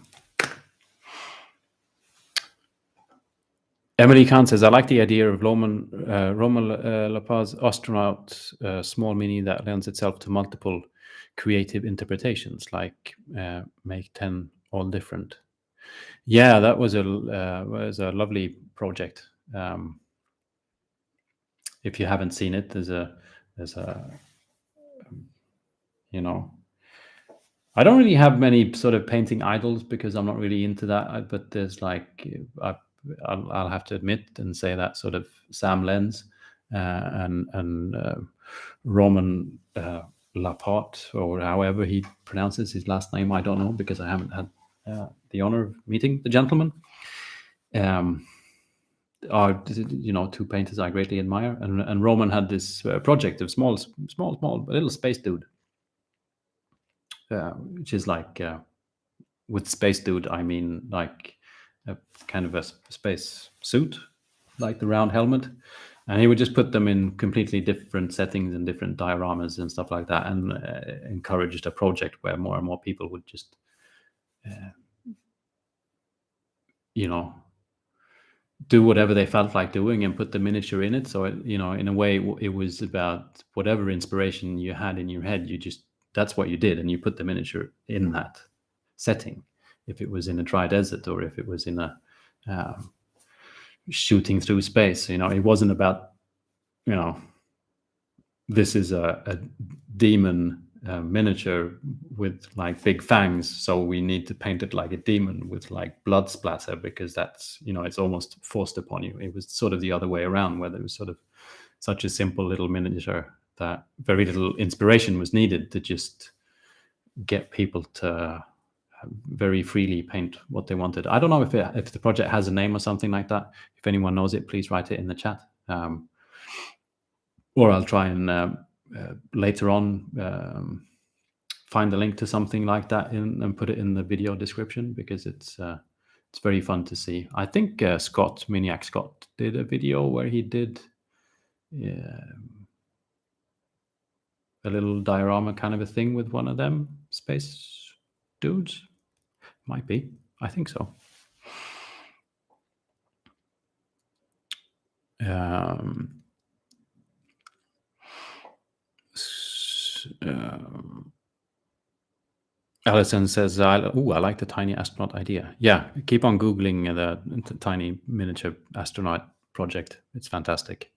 Emily Khan says, I like the idea of Roman La Paz astronaut small mini that lends itself to multiple creative interpretations, like make 10 all different. Yeah, that was a lovely project. If you haven't seen it, there's a I don't really have many sort of painting idols, because I'm not really into that. But there's like, I'll have to admit and say that sort of Sam Lenz and Roman Laporte, or however he pronounces his last name, I don't know, because I haven't had the honor of meeting the gentleman. Are two painters I greatly admire, and Roman had this project of small, little space dude, which is like, with space dude I mean like a kind of a space suit, like the round helmet, and he would just put them in completely different settings and different dioramas and stuff like that, and encouraged a project where more and more people would just do whatever they felt like doing and put the miniature in it. So in a way, it was about whatever inspiration you had in your head, that's what you did, and you put the miniature in that setting. If it was in a dry desert, or if it was in a shooting through space. It wasn't about, this is a demon miniature with like big fangs, so we need to paint it like a demon with like blood splatter, because that's, it's almost forced upon you. It was sort of the other way around, where there was sort of such a simple little miniature that very little inspiration was needed to just get people to very freely paint what they wanted. I don't know if the project has a name or something like that. If anyone knows it, please write it in the chat. Or I'll try and later on find a link to something like that and put it in the video description, because it's very fun to see. I think Maniac Scott did a video where he did a little diorama kind of a thing with one of them space dudes. Might be. I think so. Alison says, I like the tiny astronaut idea. Yeah, keep on Googling the tiny miniature astronaut project. It's fantastic.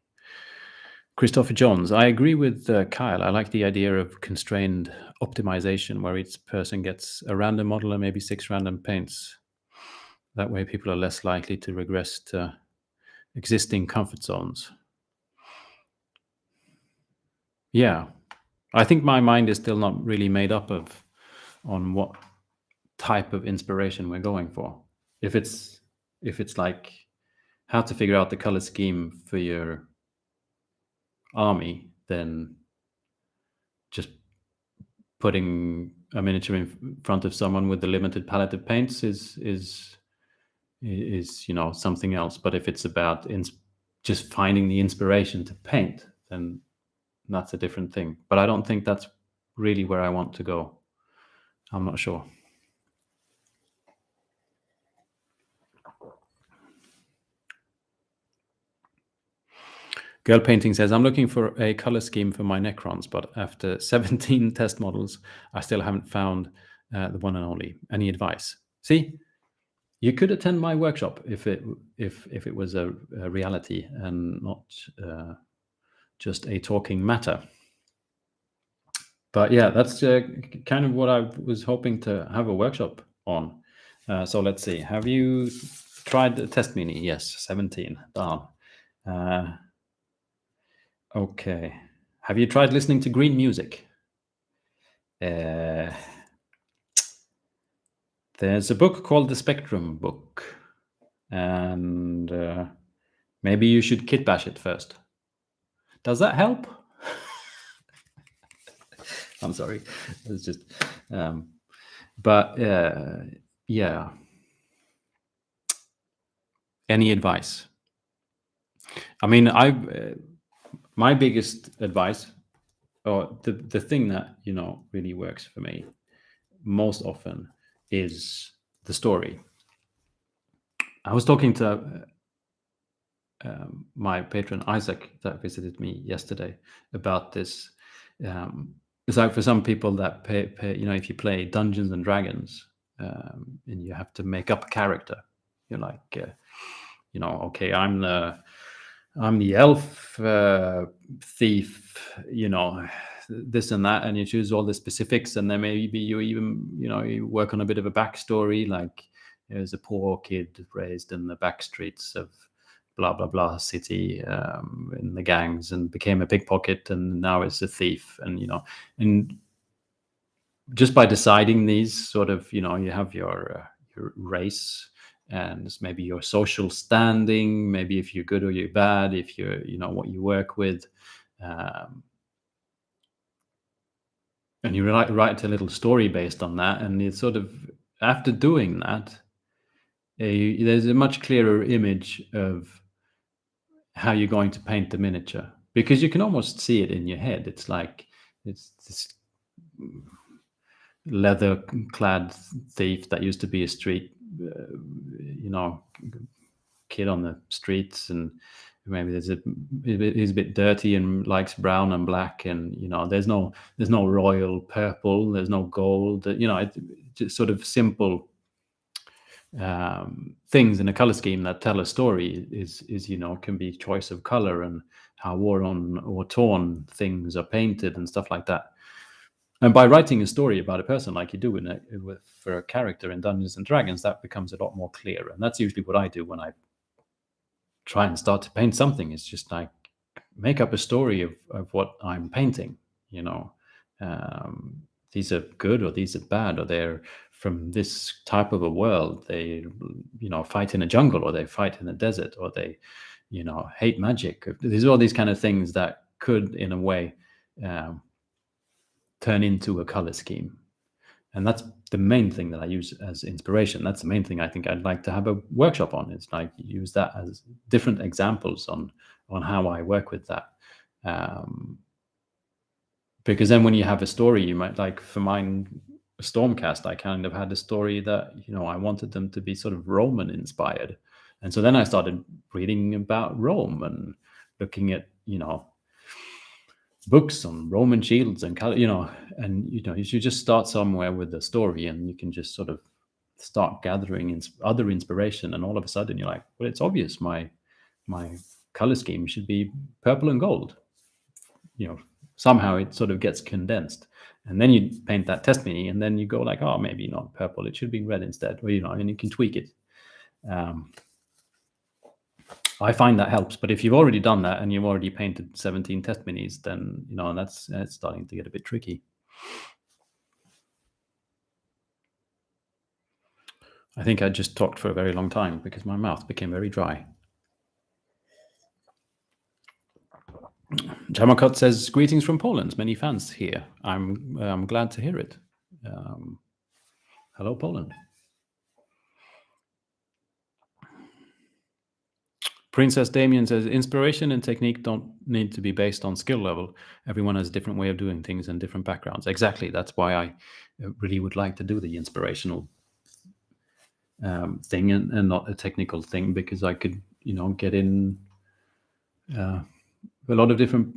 Christopher Johns, I agree with Kyle. I like the idea of constrained optimization, where each person gets a random model and maybe 6 random paints. That way people are less likely to regress to existing comfort zones. Yeah, I think my mind is still not really made up on what type of inspiration we're going for. If it's like how to figure out the color scheme for your army, then just putting a miniature in front of someone with a limited palette of paints is something else. But if it's about just finding the inspiration to paint, then that's a different thing. But I don't think that's really where I want to go. I'm not sure. Girl Painting says, I'm looking for a color scheme for my Necrons, but after 17 test models, I still haven't found the one and only. Any advice? See, you could attend my workshop if it was a reality and not just a talking matter. But yeah, that's kind of what I was hoping to have a workshop on. So let's see. Have you tried the test mini? Yes, 17. Darn. Okay. Have you tried listening to green music? There's a book called The Spectrum Book, and maybe you should kit bash it first. Does that help? I'm sorry. It's just, but yeah. Any advice? I mean, my biggest advice, or the thing that really works for me most often, is the story. I was talking to my patron Isaac that visited me yesterday about this. It's like for some people that pay if you play Dungeons and Dragons and you have to make up a character, you're like, okay, I'm the elf thief, this and that, and you choose all the specifics, and then maybe you even you work on a bit of a backstory, like there's a poor kid raised in the back streets of blah blah blah city in the gangs and became a pickpocket and now is a thief, and and just by deciding these sort of you have your race and maybe your social standing, maybe if you're good or you're bad, if you're what you work with, and you write a little story based on that, and it's sort of after doing that there's a much clearer image of how you're going to paint the miniature, because you can almost see it in your head. It's like it's this leather clad thief that used to be a street kid on the streets, and maybe he's a bit dirty and likes brown and black, and there's no royal purple, there's no gold, it's just sort of simple things in a color scheme that tell a story is can be choice of color and how worn or torn things are painted and stuff like that. And by writing a story about a person like you do for a character in Dungeons and Dragons, that becomes a lot more clear. And that's usually what I do when I try and start to paint something. It's just like make up a story of what I'm painting. You know, these are good or these are bad, or they're from this type of a world. They, fight in a jungle, or they fight in a desert, or they, hate magic. These are all these kind of things that could, in a way, turn into a color scheme. And that's the main thing that I use as inspiration. That's the main thing I think I'd like to have a workshop on. It's like use that as different examples on how I work with that. Because then when you have a story, you might, like for mine, Stormcast, I kind of had a story that, I wanted them to be sort of Roman inspired. And so then I started reading about Rome and looking at, books on Roman shields and color, you should just start somewhere with the story, and you can just sort of start gathering other inspiration, and all of a sudden you're like, well, it's obvious my color scheme should be purple and gold. Somehow it sort of gets condensed, and then you paint that test mini, and then you go like, oh, maybe not purple, it should be red instead, or and you can tweak it. I find that helps. But if you've already done that and you've already painted 17 test minis, then that's starting to get a bit tricky. I think I just talked for a very long time because my mouth became very dry. Jamakot says, greetings from Poland. Many fans here. I'm glad to hear it. Hello, Poland. Princess Damien says, inspiration and technique don't need to be based on skill level. Everyone has a different way of doing things and different backgrounds. Exactly. That's why I really would like to do the inspirational thing and not a technical thing, because I could, get in a lot of different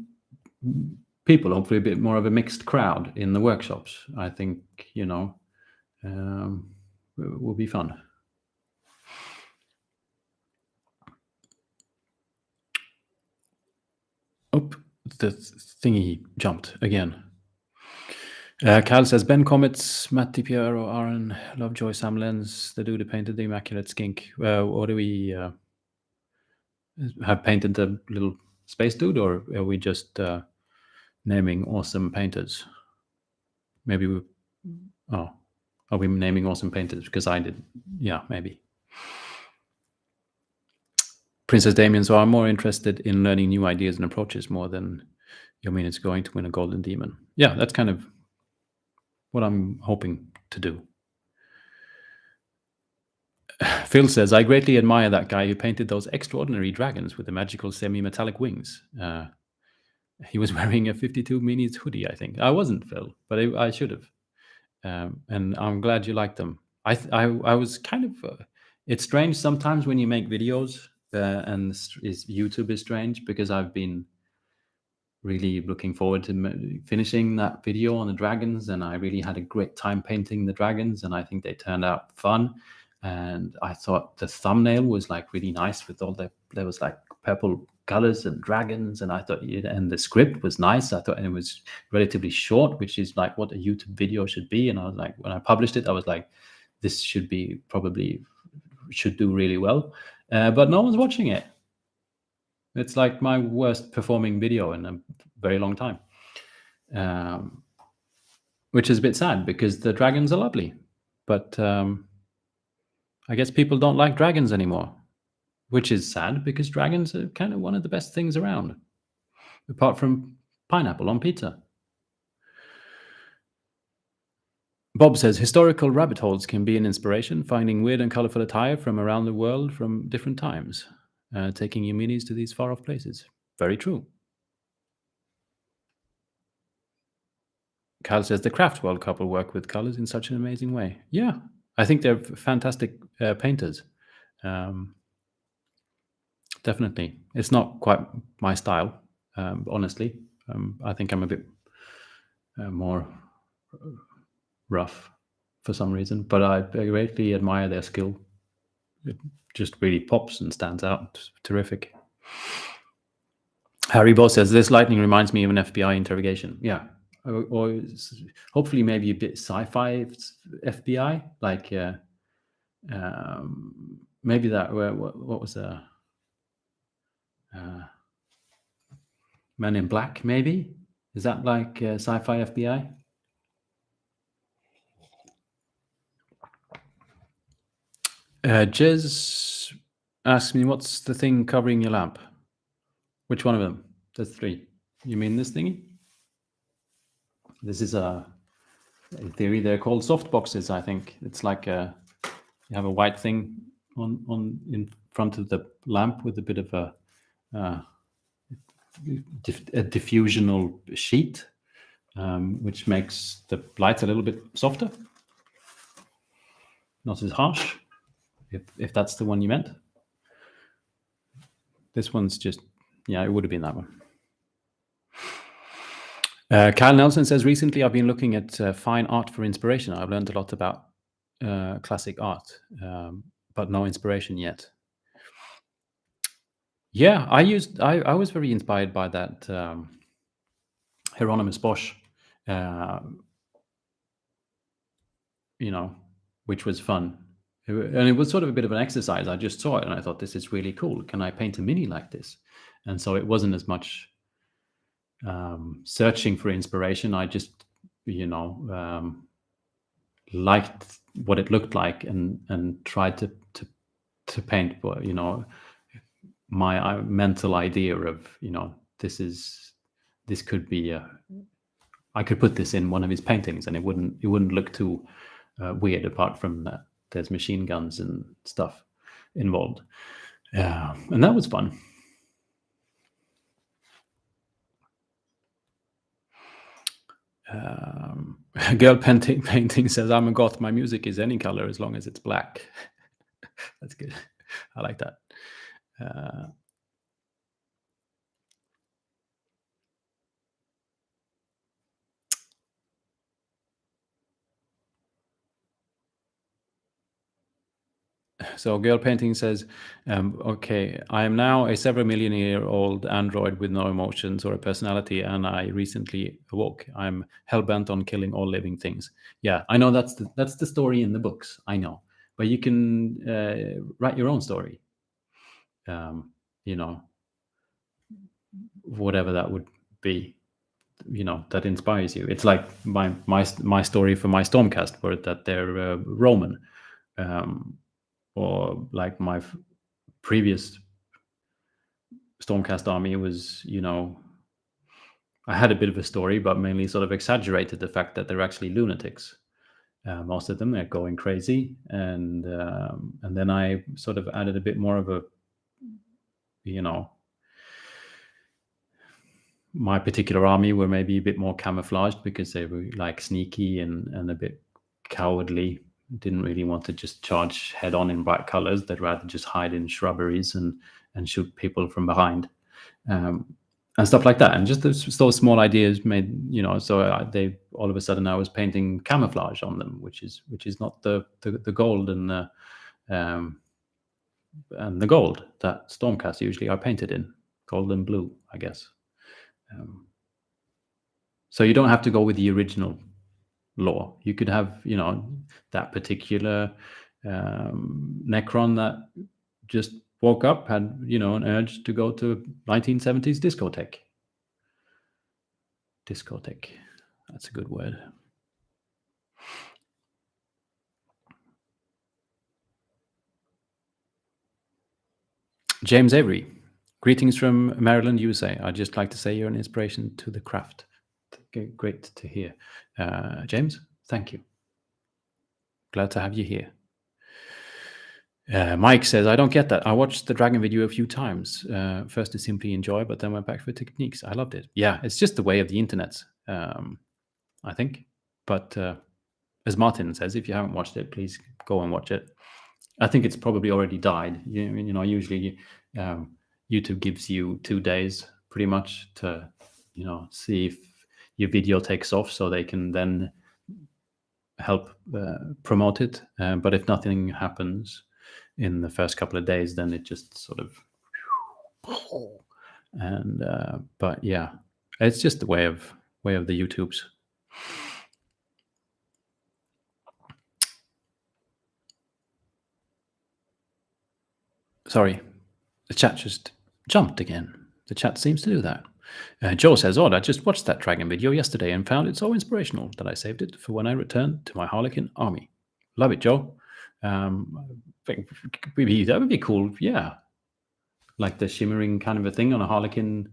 people, hopefully a bit more of a mixed crowd in the workshops. I think, will be fun. Oh, the thingy jumped again. Cal says, Ben Comets, Matt DiPiero, Aaron, Lovejoy, Sam Lenz, the dude who painted the Immaculate Skink. Or do we have painted the little space dude, or are we just naming awesome painters? Maybe are we naming awesome painters? Because I did. Yeah, maybe. Princess Damien, so I'm more interested in learning new ideas and approaches more than it's going to win a golden demon. Yeah, that's kind of what I'm hoping to do. Phil says, I greatly admire that guy who painted those extraordinary dragons with the magical semi-metallic wings. He was wearing a 52 Minis hoodie, I think. I wasn't, Phil, but I should have. And I'm glad you liked them. I was kind of... it's strange sometimes when you make videos, and YouTube is strange, because I've been really looking forward to finishing that video on the dragons, and I really had a great time painting the dragons, and I think they turned out fun. And I thought the thumbnail was like really nice with there was like purple colors and dragons, and I thought, and the script was nice. I thought, and it was relatively short, which is like what a YouTube video should be. And I was like, when I published it, I was like, this should do really well, but no one's watching it. It's like my worst performing video in a very long time, which is a bit sad because the dragons are lovely, but I guess people don't like dragons anymore, which is sad because dragons are kind of one of the best things around, apart from pineapple on pizza. Bob says, historical rabbit holes can be an inspiration, finding weird and colorful attire from around the world from different times, taking your minis to these far-off places. Very true. Kyle says, the Craft World couple work with colors in such an amazing way. Yeah, I think they're fantastic painters. Definitely. It's not quite my style, honestly. I think I'm a bit more rough for some reason, but I greatly admire their skill it just really pops and stands out. It's terrific. Harry Bo says, this lightning reminds me of an FBI interrogation. Yeah. Or hopefully maybe a bit sci-fi FBI, like maybe that. What was Men in Black? Maybe is that like sci-fi FBI? Jez asks me, what's the thing covering your lamp? Which one of them? There's 3. You mean this thingy? This is in theory, they're called soft boxes. I think it's like you have a white thing on in front of the lamp with a bit of a diffusional sheet, which makes the light a little bit softer, not as harsh. If that's the one you meant. This one's just, yeah, it would have been that one. Kyle Nelson says, recently I've been looking at fine art for inspiration. I've learned a lot about classic art, but no inspiration yet. Yeah, I was very inspired by that Hieronymus Bosch, which was fun. And it was sort of a bit of an exercise. I just saw it and I thought, this is really cool. Can I paint a mini like this? And so it wasn't as much searching for inspiration. I just, liked what it looked like and tried to paint, my mental idea of, this could be I could put this in one of his paintings and it wouldn't look too weird, apart from that there's machine guns and stuff involved. And that was fun. Girl painting says, I'm a goth, my music is any color as long as it's black. That's good. I like that. So Girl Painting says, okay, I am now a several million year old android with no emotions or a personality, and I recently awoke. I'm hell-bent on killing all living things. Yeah, I know that's the story in the books, I know. But you can write your own story. Whatever that would be, that inspires you. It's like my story for my Stormcast, where that they're Roman. Or like my previous Stormcast army was, I had a bit of a story, but mainly sort of exaggerated the fact that they're actually lunatics. Most of them are going crazy, and then I sort of added a bit more of a, my particular army were maybe a bit more camouflaged because they were like sneaky and a bit cowardly. Didn't really want to just charge head on in bright colors. They'd rather just hide in shrubberies and shoot people from behind, and stuff like that. And just those small ideas made, so they all of a sudden I was painting camouflage on them, which is not the gold and the gold that Stormcast usually are painted in, gold and blue, I guess. So you don't have to go with the original lore. You could have, that particular Necron that just woke up, had, an urge to go to 1970s discotheque. That's a good word. James Avery, greetings from Maryland, USA. I'd just like to say you're an inspiration to the craft. Great to hear. James, thank you. Glad to have you here. Mike says, I don't get that. I watched the dragon video a few times. First to simply enjoy, but then went back for techniques. I loved it. Yeah, it's just the way of the internet, I think. But as Martin says, if you haven't watched it, please go and watch it. I think it's probably already died. Usually YouTube gives you 2 days pretty much to, see if your video takes off, so they can then help promote it. But if nothing happens, in the first couple of days, then it just sort of, and but yeah, it's just the way of the YouTubes. Sorry, the chat just jumped again. The chat seems to do that. Joe says, "Odd, I just watched that dragon video yesterday and found it so inspirational that I saved it for when I return to my Harlequin army." Love it, Joe. I think that would be cool. Yeah, like the shimmering kind of a thing on a Harlequin.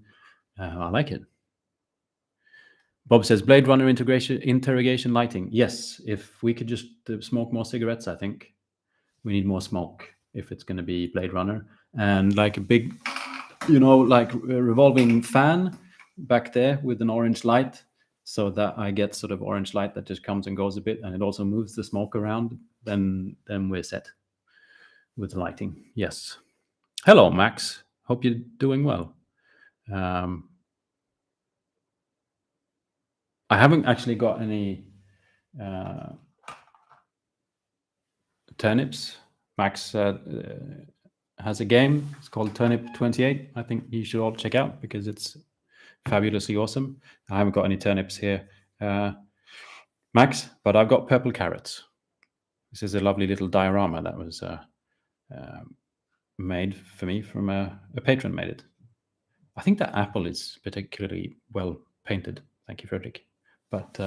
I like it. Bob says, "Blade Runner interrogation lighting." Yes, if we could just smoke more cigarettes, I think we need more smoke if it's going to be Blade Runner, and like a big, like a revolving fan back there with an orange light, so that I get sort of orange light that just comes and goes a bit, and it also moves the smoke around. Then we're set with the lighting. Yes. Hello, Max. Hope you're doing well. I haven't actually got any turnips. Max has a game. It's called Turnip 28. I think you should all check out because it's fabulously awesome. I haven't got any turnips here, Max, but I've got purple carrots. This is a lovely little diorama that was made for me from a patron made it. I think that apple is particularly well painted. Thank you, Frederick. But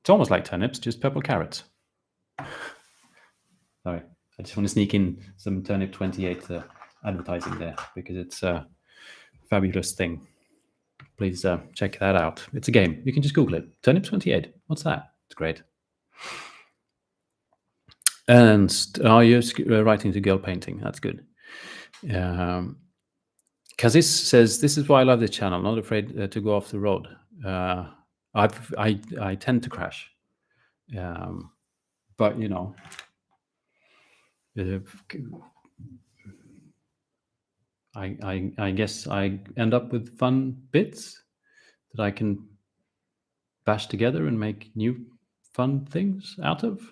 it's almost like turnips, just purple carrots. Sorry, I just want to sneak in some Turnip 28 advertising there because it's a fabulous thing. Please check that out. It's a game. You can just Google it. Turnip 28. What's that? It's great. And are you writing to girl painting? That's good. Kazis says, "This is why I love this channel. Not afraid to go off the road. I tend to crash, but I guess I end up with fun bits that I can bash together and make new fun things out of.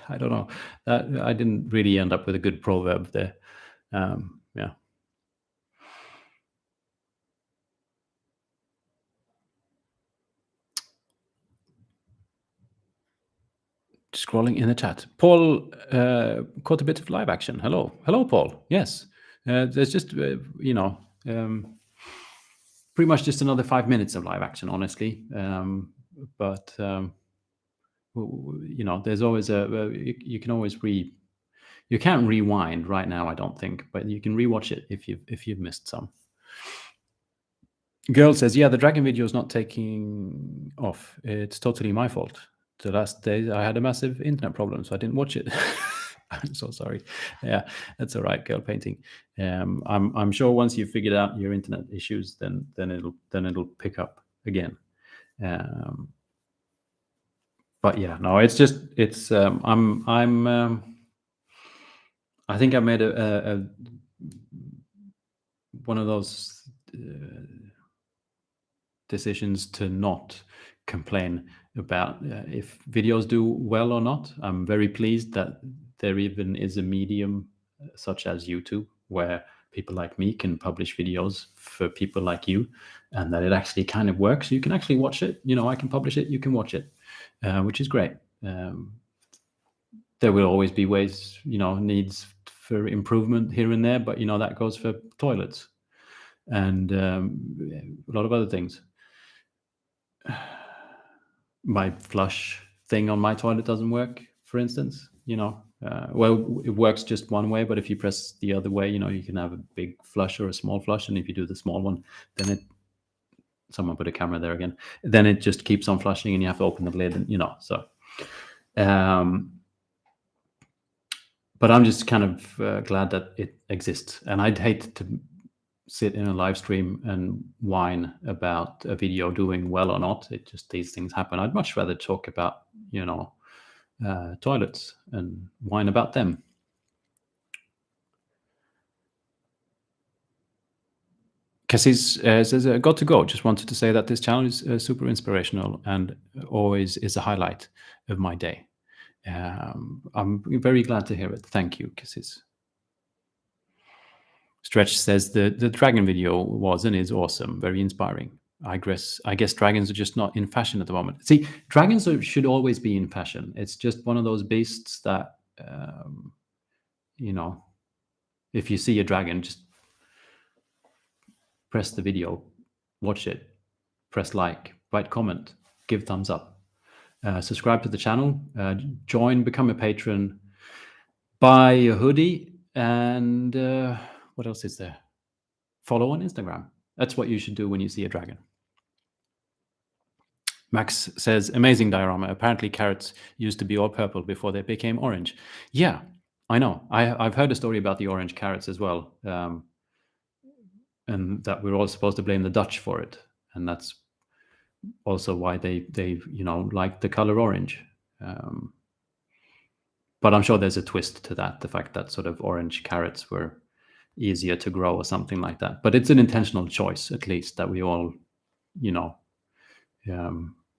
I don't know. I didn't really end up with a good proverb there. Yeah. Scrolling in the chat. Paul caught a bit of live action. Hello, Paul. Yes, there's just pretty much just another 5 minutes of live action, honestly. But there's always you can always you can't rewind right now, I don't think, but you can rewatch it if you've missed some. Girl says, "Yeah, the dragon video is not taking off. It's totally my fault. The last day I had a massive internet problem, so I didn't watch it." I'm so sorry. Yeah, that's all right, girl painting. I'm sure once you've figured out your internet issues, then it'll pick up again. But yeah, no, it's I think I made a one of those decisions to not complain about if videos do well or not. I'm very pleased that there even is a medium such as YouTube where people like me can publish videos for people like you, and that it actually kind of works. You can actually watch it. I can publish it, you can watch it, which is great. There will always be ways, needs for improvement here and there, but that goes for toilets and a lot of other things. My flush thing on my toilet doesn't work, for instance. Well, it works just one way, but if you press the other way, you can have a big flush or a small flush, and if you do the small one, then someone put a camera there again, then it just keeps on flushing, and you have to open the lid, and so. But I'm just kind of glad that it exists, and I'd hate to sit in a live stream and whine about a video doing well or not. It just, these things happen. I'd much rather talk about toilets and whine about them. Cassis says, "Got to go. Just wanted to say that this channel is super inspirational and always is a highlight of my day." I'm very glad to hear it. Thank you, Cassis. Stretch says the dragon video was and is awesome, very inspiring. I guess dragons are just not in fashion at the moment. See, dragons should always be in fashion. It's just one of those beasts that, you know, if you see a dragon, just press the video, watch it, press like, write comment, give thumbs up, subscribe to the channel, join, become a patron, buy a hoodie, and what else is there? Follow on Instagram. That's what you should do when you see a dragon. Max says, amazing diorama. Apparently carrots used to be all purple before they became orange. Yeah, I know. I've heard a story about the orange carrots as well. And that we're all supposed to blame the Dutch for it. And that's also why they like the color orange. But I'm sure there's a twist to that, the fact that sort of orange carrots were easier to grow or something like that. But it's an intentional choice, at least, that we all,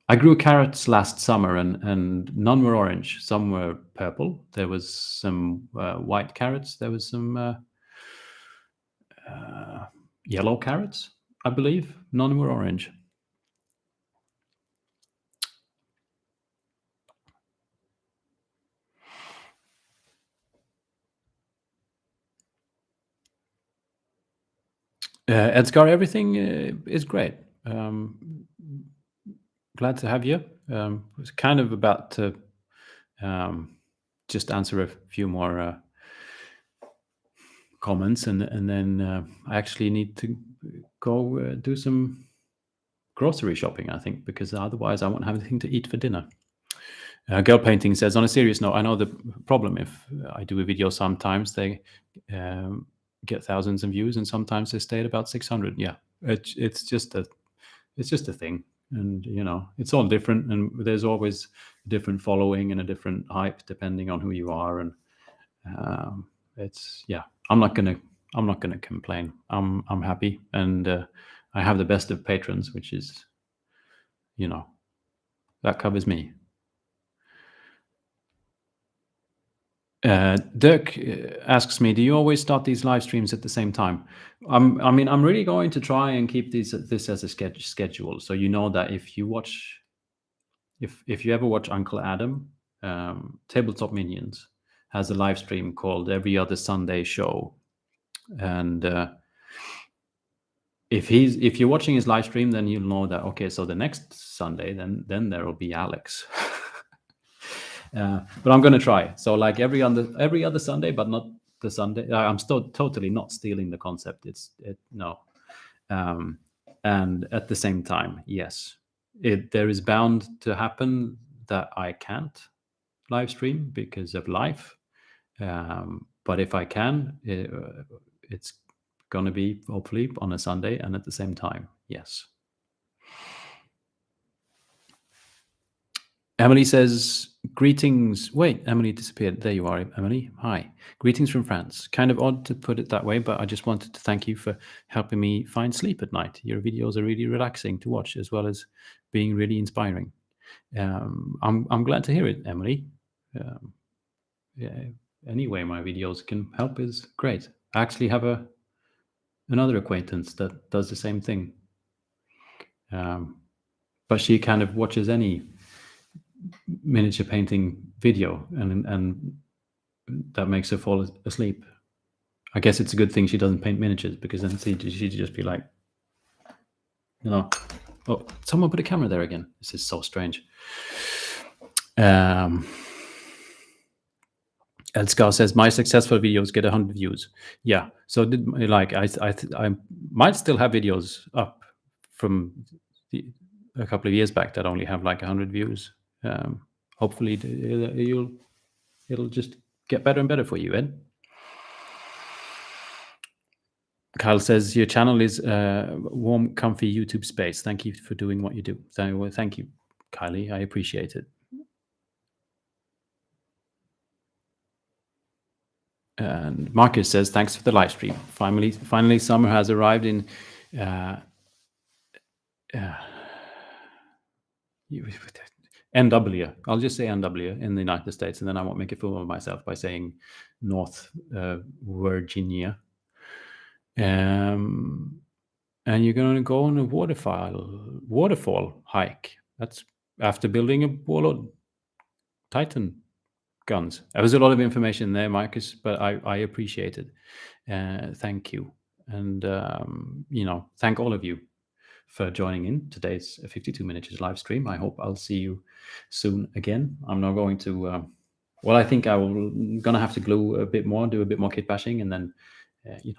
I grew carrots last summer and none were orange. Some were purple. There was some white carrots. There was some yellow carrots, I believe. None were orange. Edgar, everything is great. Glad to have you. Was kind of about to just answer a few more comments, and then I actually need to go do some grocery shopping, I think, because otherwise I won't have anything to eat for dinner. Girl Painting says, on a serious note, I know the problem if I do a video, sometimes they get thousands of views and sometimes they stay at about 600. Yeah, it's just a thing. And, it's all different. And there's always a different following and a different hype depending on who you are. And I'm not going to complain. I'm happy. And I have the best of patrons, which is, that covers me. Dirk asks me, do you always start these live streams at the same time? I'm really going to try and keep this as a schedule. So that if you watch, if you ever watch Uncle Adam, Tabletop Minions has a live stream called Every Other Sunday Show. And if you're watching his live stream, then you'll know that, okay, so the next Sunday, then there will be Alex. But I'm going to try. So like every other Sunday, but not the Sunday. I'm still totally not stealing the concept. No. And at the same time, yes, there is bound to happen that I can't live stream because of life. But if I can, it's going to be hopefully on a Sunday and at the same time. Yes. Emily says, greetings. Wait, Emily disappeared. There you are, Emily. Hi. Greetings from France. Kind of odd to put it that way, but I just wanted to thank you for helping me find sleep at night. Your videos are really relaxing to watch, as well as being really inspiring. I'm glad to hear it, Emily. Any way my videos can help is great. I actually have another acquaintance that does the same thing. But she kind of watches any miniature painting video and that makes her fall asleep. I guess it's a good thing she doesn't paint miniatures, because then she'd just be like, oh, someone put a camera there again. This is so strange. Elskar says, my successful videos get 100 views. Yeah, so I might still have videos up from a couple of years back that only have like 100 views. Hopefully it'll just get better and better for you, Ed. Kyle says, your channel is warm, comfy YouTube space. Thank you for doing what you do. So thank you, Kylie. I appreciate it. And Marcus says, thanks for the live stream. Finally, summer has arrived in. NW. I'll just say NW in the United States, and then I won't make a fool of myself by saying North Virginia. And you're going to go on a waterfall hike. That's after building a Warlord Titan guns. There was a lot of information there, Marcus, but I appreciate it. Thank you. And, thank all of you for joining in today's 52 Minutes live stream. I hope I'll see you soon again. I'm now going to, I think I'm going to have to glue a bit more, do a bit more kit bashing, and then,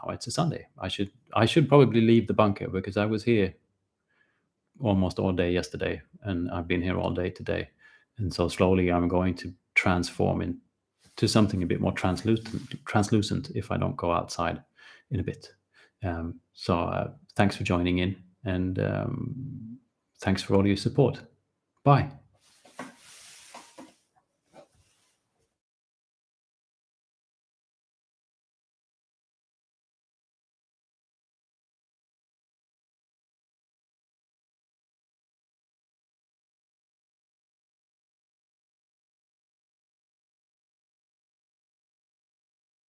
it's a Sunday. I should probably leave the bunker because I was here almost all day yesterday, and I've been here all day today. And so slowly I'm going to transform into something a bit more translucent if I don't go outside in a bit. So thanks for joining in, and thanks for all your support. Bye.